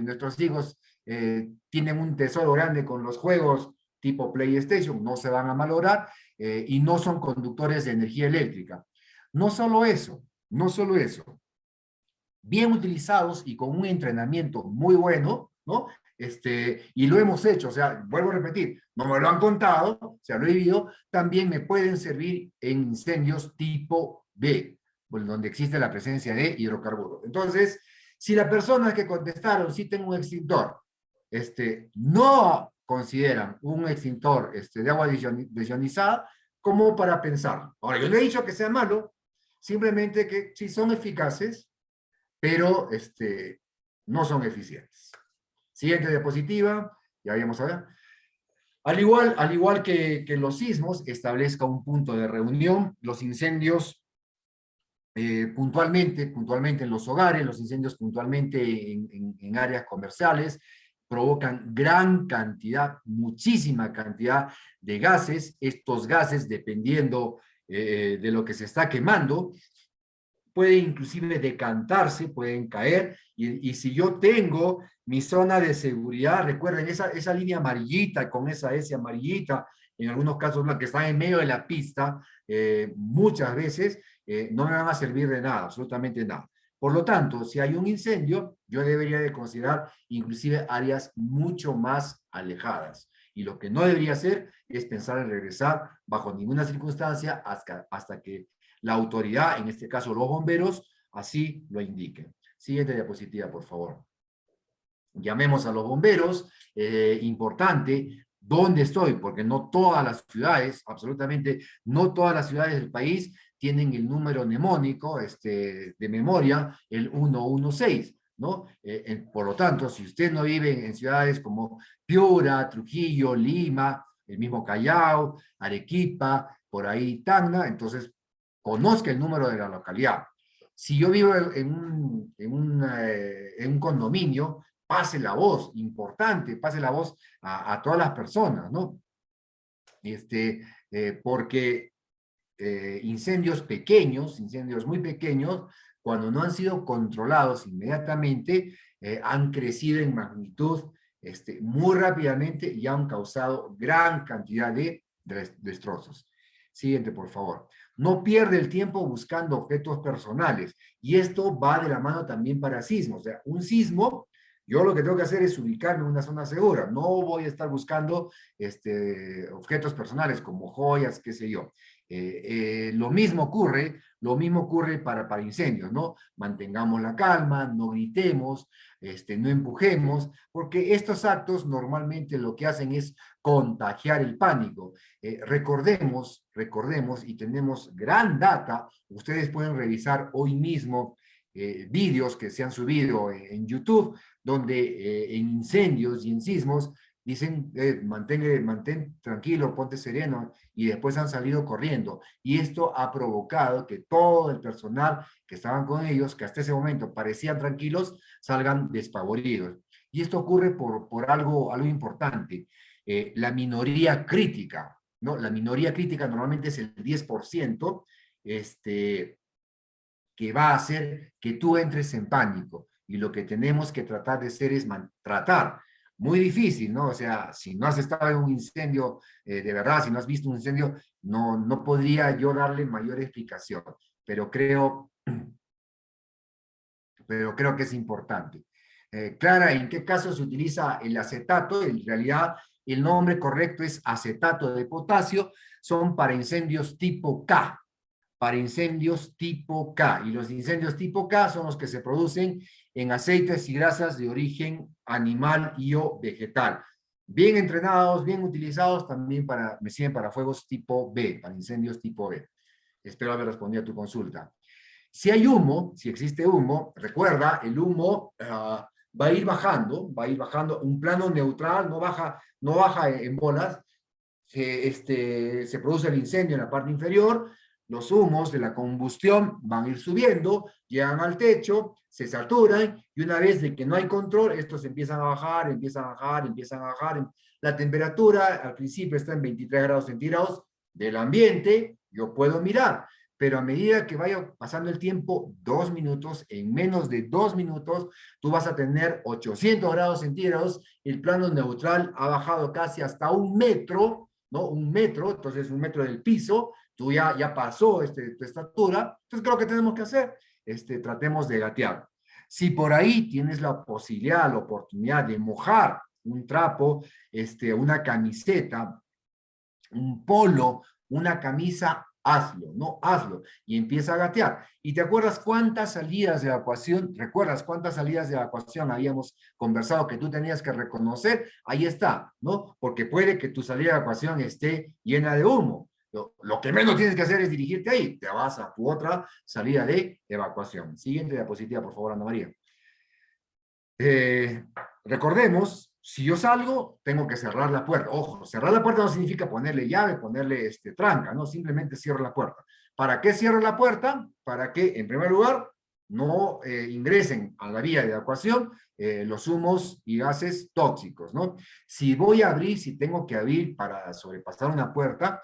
nuestros hijos tienen un tesoro grande con los juegos tipo PlayStation, no se van a malograr y no son conductores de energía eléctrica. No solo eso, no solo eso, bien utilizados y con un entrenamiento muy bueno, ¿no? Y lo hemos hecho, o sea, vuelvo a repetir, no me lo han contado, o sea, lo he vivido, también me pueden servir en incendios tipo B, donde existe la presencia de hidrocarburos. Entonces, si las personas que contestaron sí tengo un extintor, no consideran un extintor de agua desionizada como para pensar. Ahora, yo no he dicho que sea malo, simplemente que si son eficaces, pero no son eficientes. Siguiente diapositiva, ya vamos a ver. Al igual que los sismos, establezca un punto de reunión. Los incendios puntualmente en los hogares, los incendios puntualmente en áreas comerciales, provocan gran cantidad, muchísima cantidad de gases. Estos gases, dependiendo de lo que se está quemando, pueden inclusive decantarse, pueden caer, y si yo tengo mi zona de seguridad, recuerden esa línea amarillita con esa S amarillita, en algunos casos las que están en medio de la pista, muchas veces no me van a servir de nada, absolutamente nada. Por lo tanto, si hay un incendio, yo debería de considerar inclusive áreas mucho más alejadas. Y lo que no debería hacer es pensar en regresar bajo ninguna circunstancia hasta que la autoridad, en este caso los bomberos, así lo indiquen. Siguiente diapositiva, por favor. Llamemos a los bomberos, importante, ¿dónde estoy? Porque no todas las ciudades, absolutamente no todas las ciudades del país tienen el número mnemónico de memoria, el 116, ¿no? Por lo tanto, si usted no vive en ciudades como Piura, Trujillo, Lima, el mismo Callao, Arequipa, por ahí Tacna, entonces conozca el número de la localidad. Si yo vivo en un condominio, pase la voz, importante, pase la voz a todas las personas, ¿no? Porque incendios pequeños, incendios muy pequeños, cuando no han sido controlados inmediatamente, han crecido en magnitud muy rápidamente y han causado gran cantidad de destrozos. Siguiente, por favor. No pierde el tiempo buscando objetos personales. Y esto va de la mano también para sismos. O sea, un sismo, yo lo que tengo que hacer es ubicarme en una zona segura. No voy a estar buscando objetos personales como joyas, qué sé yo. Lo mismo ocurre para incendios, ¿no? Mantengamos la calma, no gritemos, no empujemos, porque estos actos normalmente lo que hacen es contagiar el pánico. Recordemos, y tenemos gran data, ustedes pueden revisar hoy mismo vídeos que se han subido en YouTube, donde en incendios y en sismos dicen, mantén tranquilo, ponte sereno, y después han salido corriendo. Y esto ha provocado que todo el personal que estaban con ellos, que hasta ese momento parecían tranquilos, salgan despavoridos. Y esto ocurre por algo importante, la minoría crítica, ¿no? La minoría crítica normalmente es el 10%, que va a hacer que tú entres en pánico. Y lo que tenemos que tratar de hacer es tratar. Muy difícil, ¿no? O sea, si no has estado en un incendio, de verdad, si no has visto un incendio, no podría yo darle mayor explicación, pero creo que es importante. Clara, ¿en qué caso se utiliza el acetato? En realidad, el nombre correcto es acetato de potasio, son para incendios tipo K, para incendios tipo K. Y los incendios tipo K son los que se producen en aceites y grasas de origen animal y o vegetal. Bien entrenados, bien utilizados, también me sirven para fuegos tipo B, para incendios tipo B. Espero haber respondido a tu consulta. Si hay humo, si existe humo, recuerda, el humo va a ir bajando, un plano neutral, no baja en bolas, se produce el incendio en la parte inferior, los humos de la combustión van a ir subiendo, llegan al techo, se saturan, y una vez de que no hay control, estos empiezan a bajar, empiezan a bajar, empiezan a bajar. La temperatura al principio está en 23 grados centígrados del ambiente, yo puedo mirar, pero a medida que vaya pasando el tiempo, 2 minutos, en menos de 2 minutos, tú vas a tener 800 grados centígrados, el plano neutral ha bajado casi hasta 1 metro, ¿no? 1 metro, entonces 1 metro del piso, tú ya pasó tu estatura, entonces ¿qué es lo que tenemos que hacer? Tratemos de gatear. Si por ahí tienes la posibilidad, la oportunidad de mojar un trapo, una camiseta, un polo, una camisa, hazlo, ¿no? Hazlo. Y empieza a gatear. ¿Y te acuerdas cuántas salidas de evacuación? ¿Recuerdas cuántas salidas de evacuación habíamos conversado que tú tenías que reconocer? Ahí está, ¿no? Porque puede que tu salida de evacuación esté llena de humo. Lo que menos tienes que hacer es dirigirte ahí. Te vas a tu otra salida de evacuación. Siguiente diapositiva, por favor, Ana María. Recordemos, si yo salgo, tengo que cerrar la puerta. Ojo, cerrar la puerta no significa ponerle llave, ponerle tranca, no, simplemente cierro la puerta. ¿Para qué cierro la puerta? Para que, en primer lugar, no ingresen a la vía de evacuación los humos y gases tóxicos, ¿no? Si voy a abrir, si tengo que abrir para sobrepasar una puerta,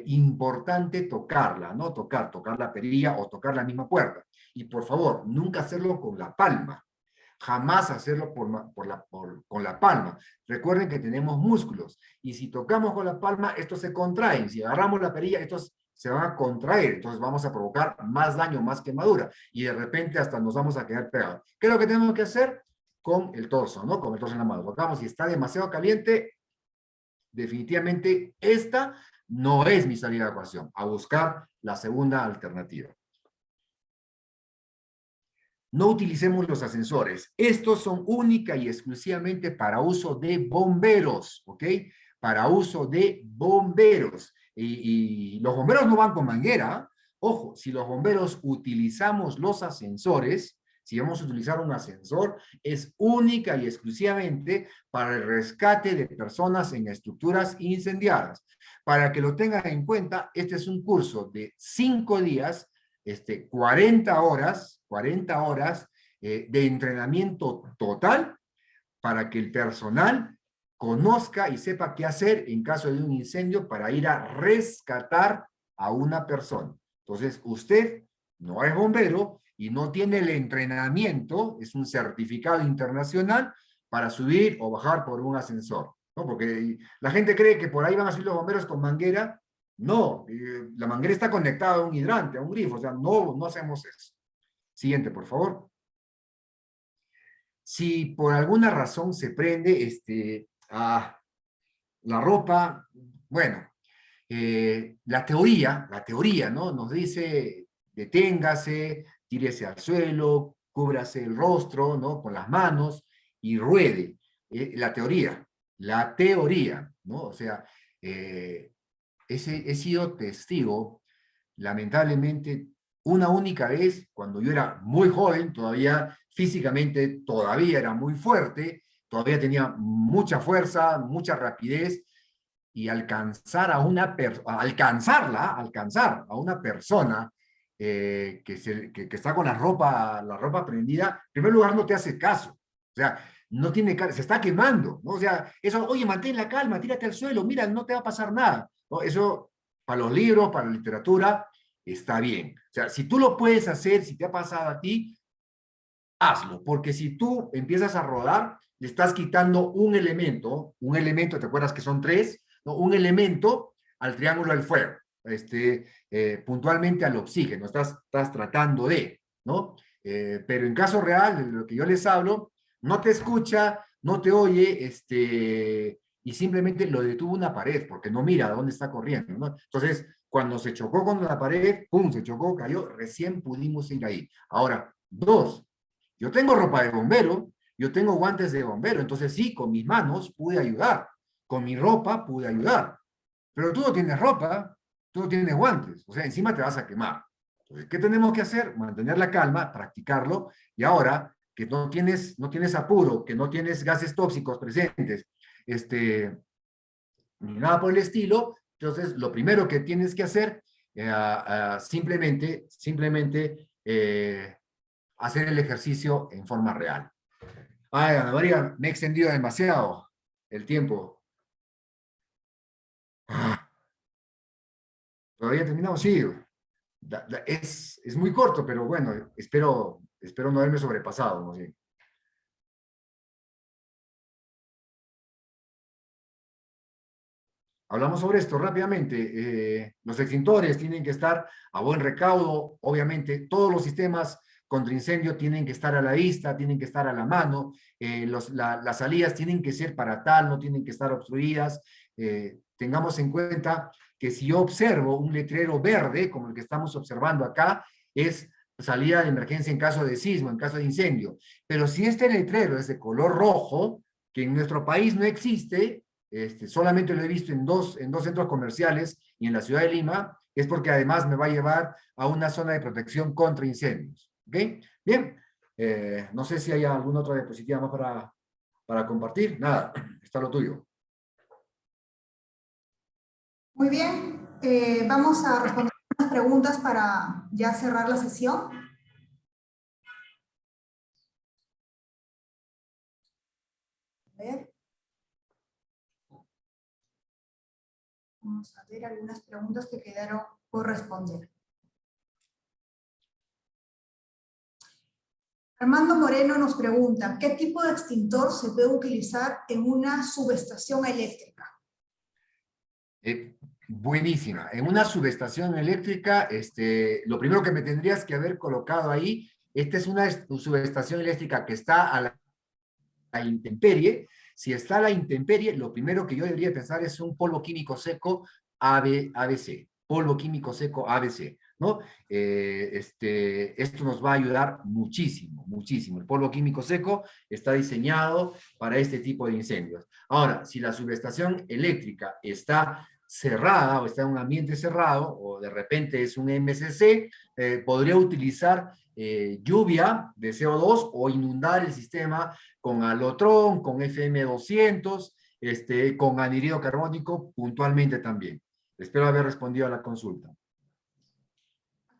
importante tocarla, ¿no? Tocar la perilla o tocar la misma puerta. Y por favor, nunca hacerlo con la palma. jamás hacerlo con la palma. Recuerden que tenemos músculos, y si tocamos con la palma, estos se contraen. Si agarramos la perilla, estos se van a contraer, entonces vamos a provocar más daño, más quemadura, y de repente hasta nos vamos a quedar pegados. ¿Qué es lo que tenemos que hacer? Con el torso, ¿no? Con el torso en la mano. Tocamos, si está demasiado caliente, definitivamente esta no es mi salida de ecuación, a buscar la segunda alternativa. No utilicemos los ascensores. Estos son única y exclusivamente para uso de bomberos, ¿ok? Para uso de bomberos. Y los bomberos no van con manguera. Ojo, si los bomberos utilizamos los ascensores, si vamos a utilizar un ascensor, es única y exclusivamente para el rescate de personas en estructuras incendiadas. Para que lo tengan en cuenta, este es un curso de 5 días, 40 horas de entrenamiento total para que el personal conozca y sepa qué hacer en caso de un incendio para ir a rescatar a una persona. Entonces, usted no es bombero y no tiene el entrenamiento, es un certificado internacional para subir o bajar por un ascensor, ¿no? Porque la gente cree que por ahí van a subir los bomberos con manguera. No, la manguera está conectada a un hidrante, a un grifo, o sea, no hacemos eso. Siguiente, por favor. Si por alguna razón se prende la ropa, bueno, la teoría, ¿no? Nos dice, deténgase, tírese al suelo, cúbrase el rostro, ¿no? Con las manos y ruede. La teoría, ¿no? O sea, he sido testigo, lamentablemente, una única vez, cuando yo era muy joven, todavía físicamente, todavía era muy fuerte, todavía tenía mucha fuerza, mucha rapidez, y alcanzar a alcanzar a una persona que está con la ropa prendida, en primer lugar no te hace caso. O sea, no tiene, se está quemando, ¿no? O sea, eso, oye, mantén la calma, tírate al suelo, mira, no te va a pasar nada, ¿no? Eso, para los libros, para la literatura, está bien. O sea, si tú lo puedes hacer, si te ha pasado a ti, hazlo, porque si tú empiezas a rodar, le estás quitando un elemento, ¿te acuerdas que son 3? ¿No? Un elemento al triángulo del fuego, puntualmente al oxígeno, estás tratando de, ¿no? Pero en caso real, de lo que yo les hablo, no te escucha, no te oye, y simplemente lo detuvo una pared, porque no mira a dónde está corriendo, ¿no? Entonces, cuando se chocó con la pared, ¡pum!, se chocó, cayó, recién pudimos ir ahí. Ahora, 2, yo tengo ropa de bombero, yo tengo guantes de bombero, entonces sí, con mis manos pude ayudar, con mi ropa pude ayudar, pero tú no tienes ropa, tú no tienes guantes, o sea, encima te vas a quemar. Entonces, ¿qué tenemos que hacer? Mantener la calma, practicarlo, y ahora que no tienes apuro, que no tienes gases tóxicos presentes, ni nada por el estilo, entonces lo primero que tienes que hacer, simplemente, hacer el ejercicio en forma real. Ay, Ana María, me he extendido demasiado el tiempo. Ah, ¿todavía terminamos? Sí. Es muy corto, pero bueno, espero no haberme sobrepasado, ¿no? Sí. Hablamos sobre esto rápidamente. Los extintores tienen que estar a buen recaudo. Obviamente, todos los sistemas contra incendio tienen que estar a la vista, tienen que estar a la mano. Las salidas tienen que ser para tal, no tienen que estar obstruidas. Tengamos en cuenta que si yo observo un letrero verde, como el que estamos observando acá, es salida de emergencia en caso de sismo, en caso de incendio. Pero si este letrero es de color rojo, que en nuestro país no existe, solamente lo he visto en dos centros comerciales y en la ciudad de Lima, es porque además me va a llevar a una zona de protección contra incendios. ¿Ok? Bien, no sé si hay alguna otra diapositiva más para compartir. Nada, está lo tuyo. Muy bien, vamos a responder unas preguntas para ya cerrar la sesión. A ver. Vamos a ver algunas preguntas que quedaron por responder. Armando Moreno nos pregunta, ¿qué tipo de extintor se puede utilizar en una subestación eléctrica? Buenísima. En una subestación eléctrica, lo primero que me tendrías que haber colocado ahí, esta es una subestación eléctrica que está a la intemperie. Si está a la intemperie, lo primero que yo debería pensar es un polvo químico seco ABC, polvo químico seco ABC, ¿no? Esto nos va a ayudar muchísimo, muchísimo. El polvo químico seco está diseñado para este tipo de incendios. Ahora, si la subestación eléctrica está cerrada o está en un ambiente cerrado o de repente es un MCC, podría utilizar lluvia de CO2 o inundar el sistema con alotrón, con FM200, con anhídrido carbónico puntualmente también. Espero haber respondido a la consulta.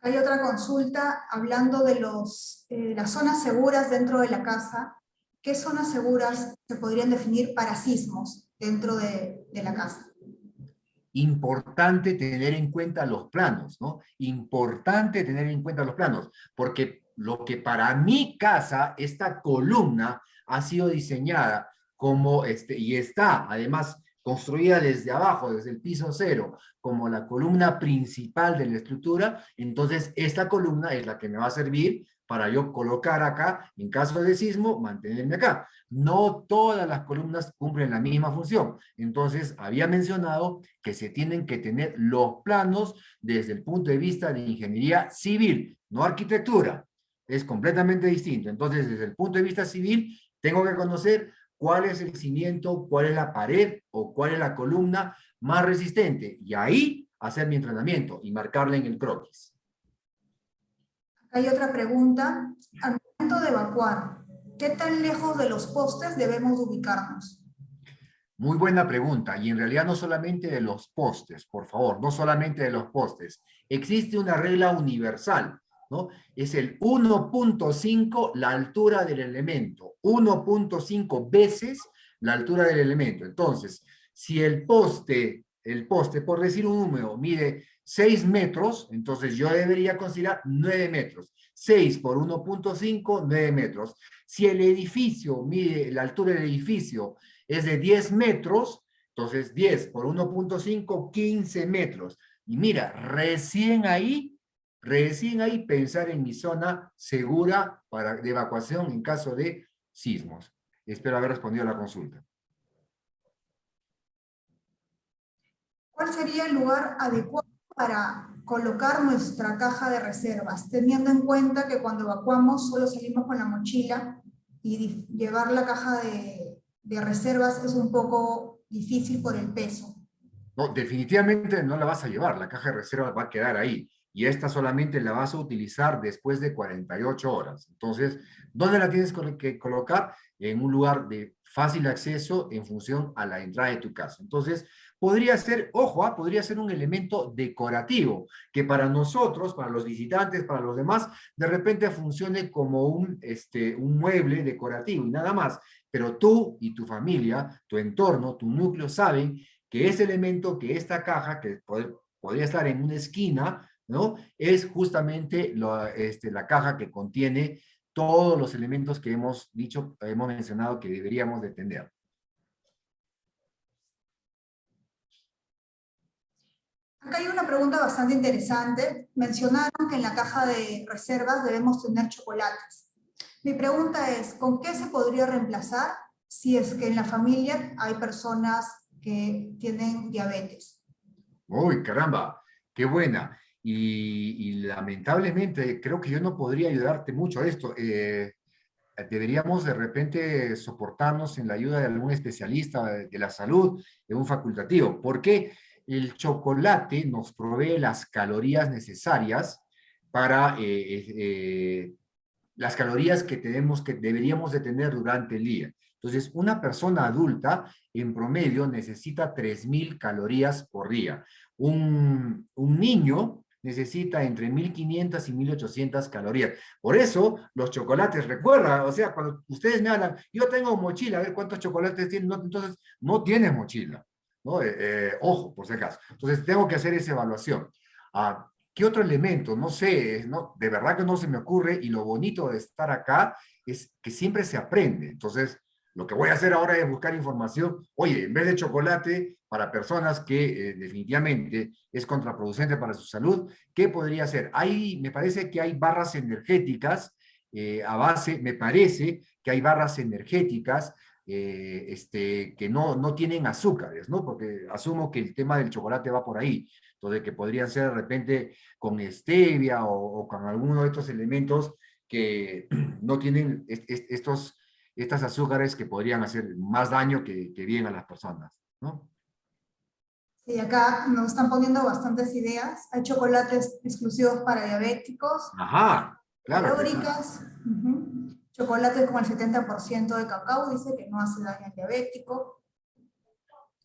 Hay otra consulta hablando de las zonas seguras dentro de la casa. ¿Qué zonas seguras se podrían definir para sismos dentro de la casa? Importante tener en cuenta los planos, ¿no? Importante tener en cuenta los planos, porque lo que para mi casa, esta columna ha sido diseñada como, y está además construida desde abajo, desde el piso cero, como la columna principal de la estructura, entonces esta columna es la que me va a servir para yo colocar acá, en caso de sismo, mantenerme acá. No todas las columnas cumplen la misma función. Entonces, había mencionado que se tienen que tener los planos desde el punto de vista de ingeniería civil, no arquitectura. Es completamente distinto. Entonces, desde el punto de vista civil, tengo que conocer cuál es el cimiento, cuál es la pared o cuál es la columna más resistente. Y ahí hacer mi entrenamiento y marcarla en el croquis. Hay otra pregunta. Al momento de evacuar, ¿qué tan lejos de los postes debemos ubicarnos? Muy buena pregunta, y en realidad no solamente de los postes, por favor, no solamente de los postes. Existe una regla universal, ¿no? Es el 1.5 la altura del elemento, 1.5 veces la altura del elemento. Entonces, si el poste, por decir un número, mide 6 metros, entonces yo debería considerar 9 metros. 6 por 1.5, 9 metros. Si el edificio mide, la altura del edificio es de 10 metros, entonces 10 por 1.5, 15 metros. Y mira, recién ahí pensar en mi zona segura de evacuación en caso de sismos. Espero haber respondido a la consulta. ¿Cuál sería el lugar adecuado para colocar nuestra caja de reservas, teniendo en cuenta que cuando evacuamos solo salimos con la mochila y llevar la caja de reservas es un poco difícil por el peso? No, definitivamente no la vas a llevar, la caja de reserva va a quedar ahí y esta solamente la vas a utilizar después de 48 horas. Entonces, ¿dónde la tienes que colocar? En un lugar de fácil acceso en función a la entrada de tu casa. Entonces, podría ser, ojo, podría ser un elemento decorativo que para nosotros, para los visitantes, para los demás, de repente funcione como un mueble decorativo y nada más. Pero tú y tu familia, tu entorno, tu núcleo saben que ese elemento, que esta caja, que podría estar en una esquina, ¿no? Es justamente la caja que contiene todos los elementos que hemos mencionado que deberíamos de tener. Acá hay una pregunta bastante interesante. Mencionaron que en la caja de reservas debemos tener chocolates. Mi pregunta es, ¿con qué se podría reemplazar si es que en la familia hay personas que tienen diabetes? Uy, caramba, qué buena. Y lamentablemente creo que yo no podría ayudarte mucho a esto. Deberíamos de repente soportarnos en la ayuda de algún especialista de la salud, de un facultativo, porque el chocolate nos provee las calorías necesarias para las calorías que deberíamos de tener durante el día. Entonces, una persona adulta en promedio necesita 3.000 calorías por día. Un niño necesita entre 1.500 y 1.800 calorías. Por eso, los chocolates, recuerda, o sea, cuando ustedes me hablan, yo tengo mochila, a ver cuántos chocolates tienen, no, entonces no tienes mochila, ¿no? Ojo, por si acaso. Entonces, tengo que hacer esa evaluación. ¿Qué otro elemento? No sé, no, de verdad que no se me ocurre, y lo bonito de estar acá es que siempre se aprende. Entonces, lo que voy a hacer ahora es buscar información. Oye, en vez de chocolate, para personas que definitivamente es contraproducente para su salud, ¿qué podría ser? Me parece que hay barras energéticas a base, me parece que hay barras energéticas que no tienen azúcares, ¿no? Porque asumo que el tema del chocolate va por ahí. Entonces, que podrían ser de repente con stevia o con alguno de estos elementos que no tienen estas azúcares que podrían hacer más daño que bien a las personas, ¿no? Sí, acá nos están poniendo bastantes ideas. Hay chocolates exclusivos para diabéticos, Ajá, claro que sí. calóricas, chocolates con el 70% de cacao, dice que no hace daño al diabético.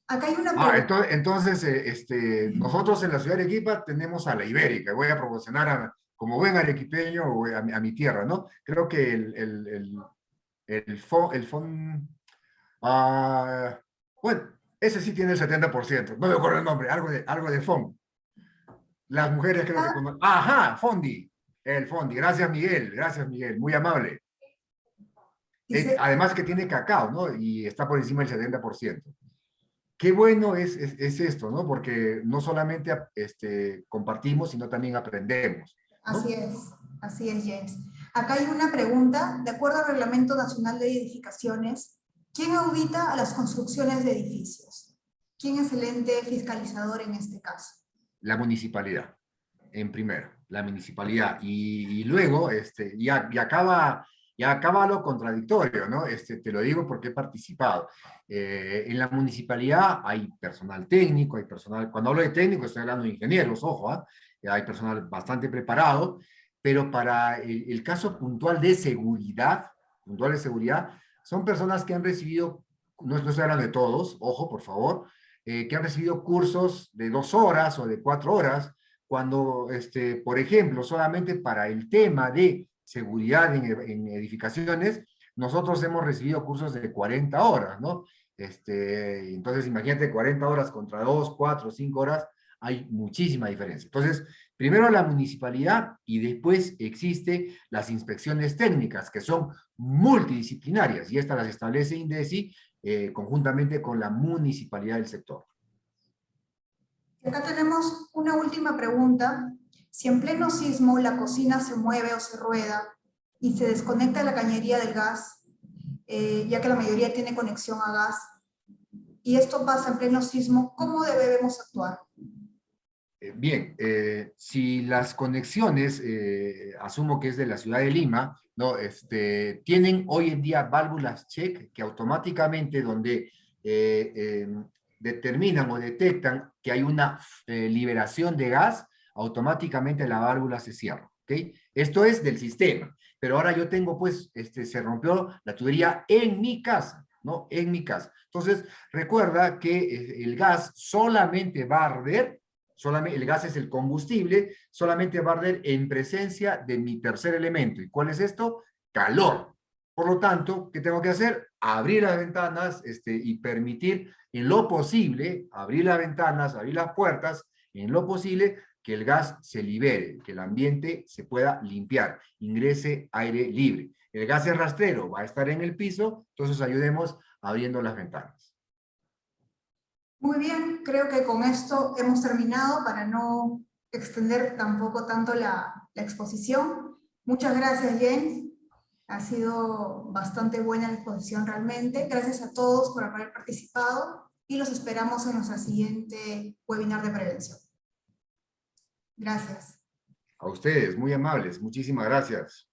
Acá hay una pregunta. Entonces, nosotros en la ciudad de Arequipa tenemos a la Ibérica. Voy a promocionar como buen arequipeño a mi tierra, ¿no? Creo que ah, bueno, ese sí tiene el 70%. No me acuerdo el nombre, algo de FON. Las mujeres creo que conocen. Ajá, Fondi. El Fondi. Gracias Miguel, muy amable. Dice, Además que tiene cacao, ¿no? Y está por encima del 70%. Qué bueno es esto, ¿no? Porque no solamente compartimos, sino también aprendemos, ¿no? así es, James. Acá hay una pregunta. De acuerdo al Reglamento Nacional de Edificaciones, ¿quién audita a las construcciones de edificios? ¿Quién es el ente fiscalizador en este caso? La municipalidad, en primero, la municipalidad. Y luego, ya acaba lo contradictorio, ¿no? Te lo digo porque he participado. En la municipalidad hay personal técnico, hay personal, cuando hablo de técnico estoy hablando de ingenieros, ojo, hay personal bastante preparado, pero para el caso puntual de seguridad, son personas que han recibido, no estoy hablando de todos, ojo, por favor, que han recibido cursos de 2 horas o de 4 horas, cuando, por ejemplo, solamente para el tema de seguridad en edificaciones, nosotros hemos recibido cursos de 40 horas, ¿no? Entonces, imagínate 40 horas contra 2, 4, 5 horas, hay muchísima diferencia. Entonces, primero la municipalidad y después existen las inspecciones técnicas, que son multidisciplinarias, y estas las establece INDECI conjuntamente con la municipalidad del sector. Acá tenemos una última pregunta. Si en pleno sismo la cocina se mueve o se rueda y se desconecta la cañería del gas, ya que la mayoría tiene conexión a gas, y esto pasa en pleno sismo, ¿cómo debemos actuar? Bien, si las conexiones, asumo que es de la ciudad de Lima, ¿no? Tienen hoy en día válvulas check que automáticamente donde determinan o detectan que hay una liberación de gas, automáticamente la válvula se cierra, ¿ok? Esto es del sistema, pero ahora yo tengo pues, se rompió la tubería en mi casa, ¿no? En mi casa. Entonces, recuerda que el gas solamente va a arder. El gas es el combustible, solamente va a arder en presencia de mi tercer elemento. ¿Y cuál es esto? Calor. Por lo tanto, ¿qué tengo que hacer? Abrir las ventanas y permitir en lo posible, abrir las ventanas, abrir las puertas, en lo posible que el gas se libere, que el ambiente se pueda limpiar, ingrese aire libre. El gas es rastrero, va a estar en el piso, entonces ayudemos abriendo las ventanas. Muy bien, creo que con esto hemos terminado para no extender tampoco tanto la exposición. Muchas gracias, James. Ha sido bastante buena la exposición realmente. Gracias a todos por haber participado y los esperamos en nuestra siguiente webinar de prevención. Gracias. A ustedes, muy amables. Muchísimas gracias.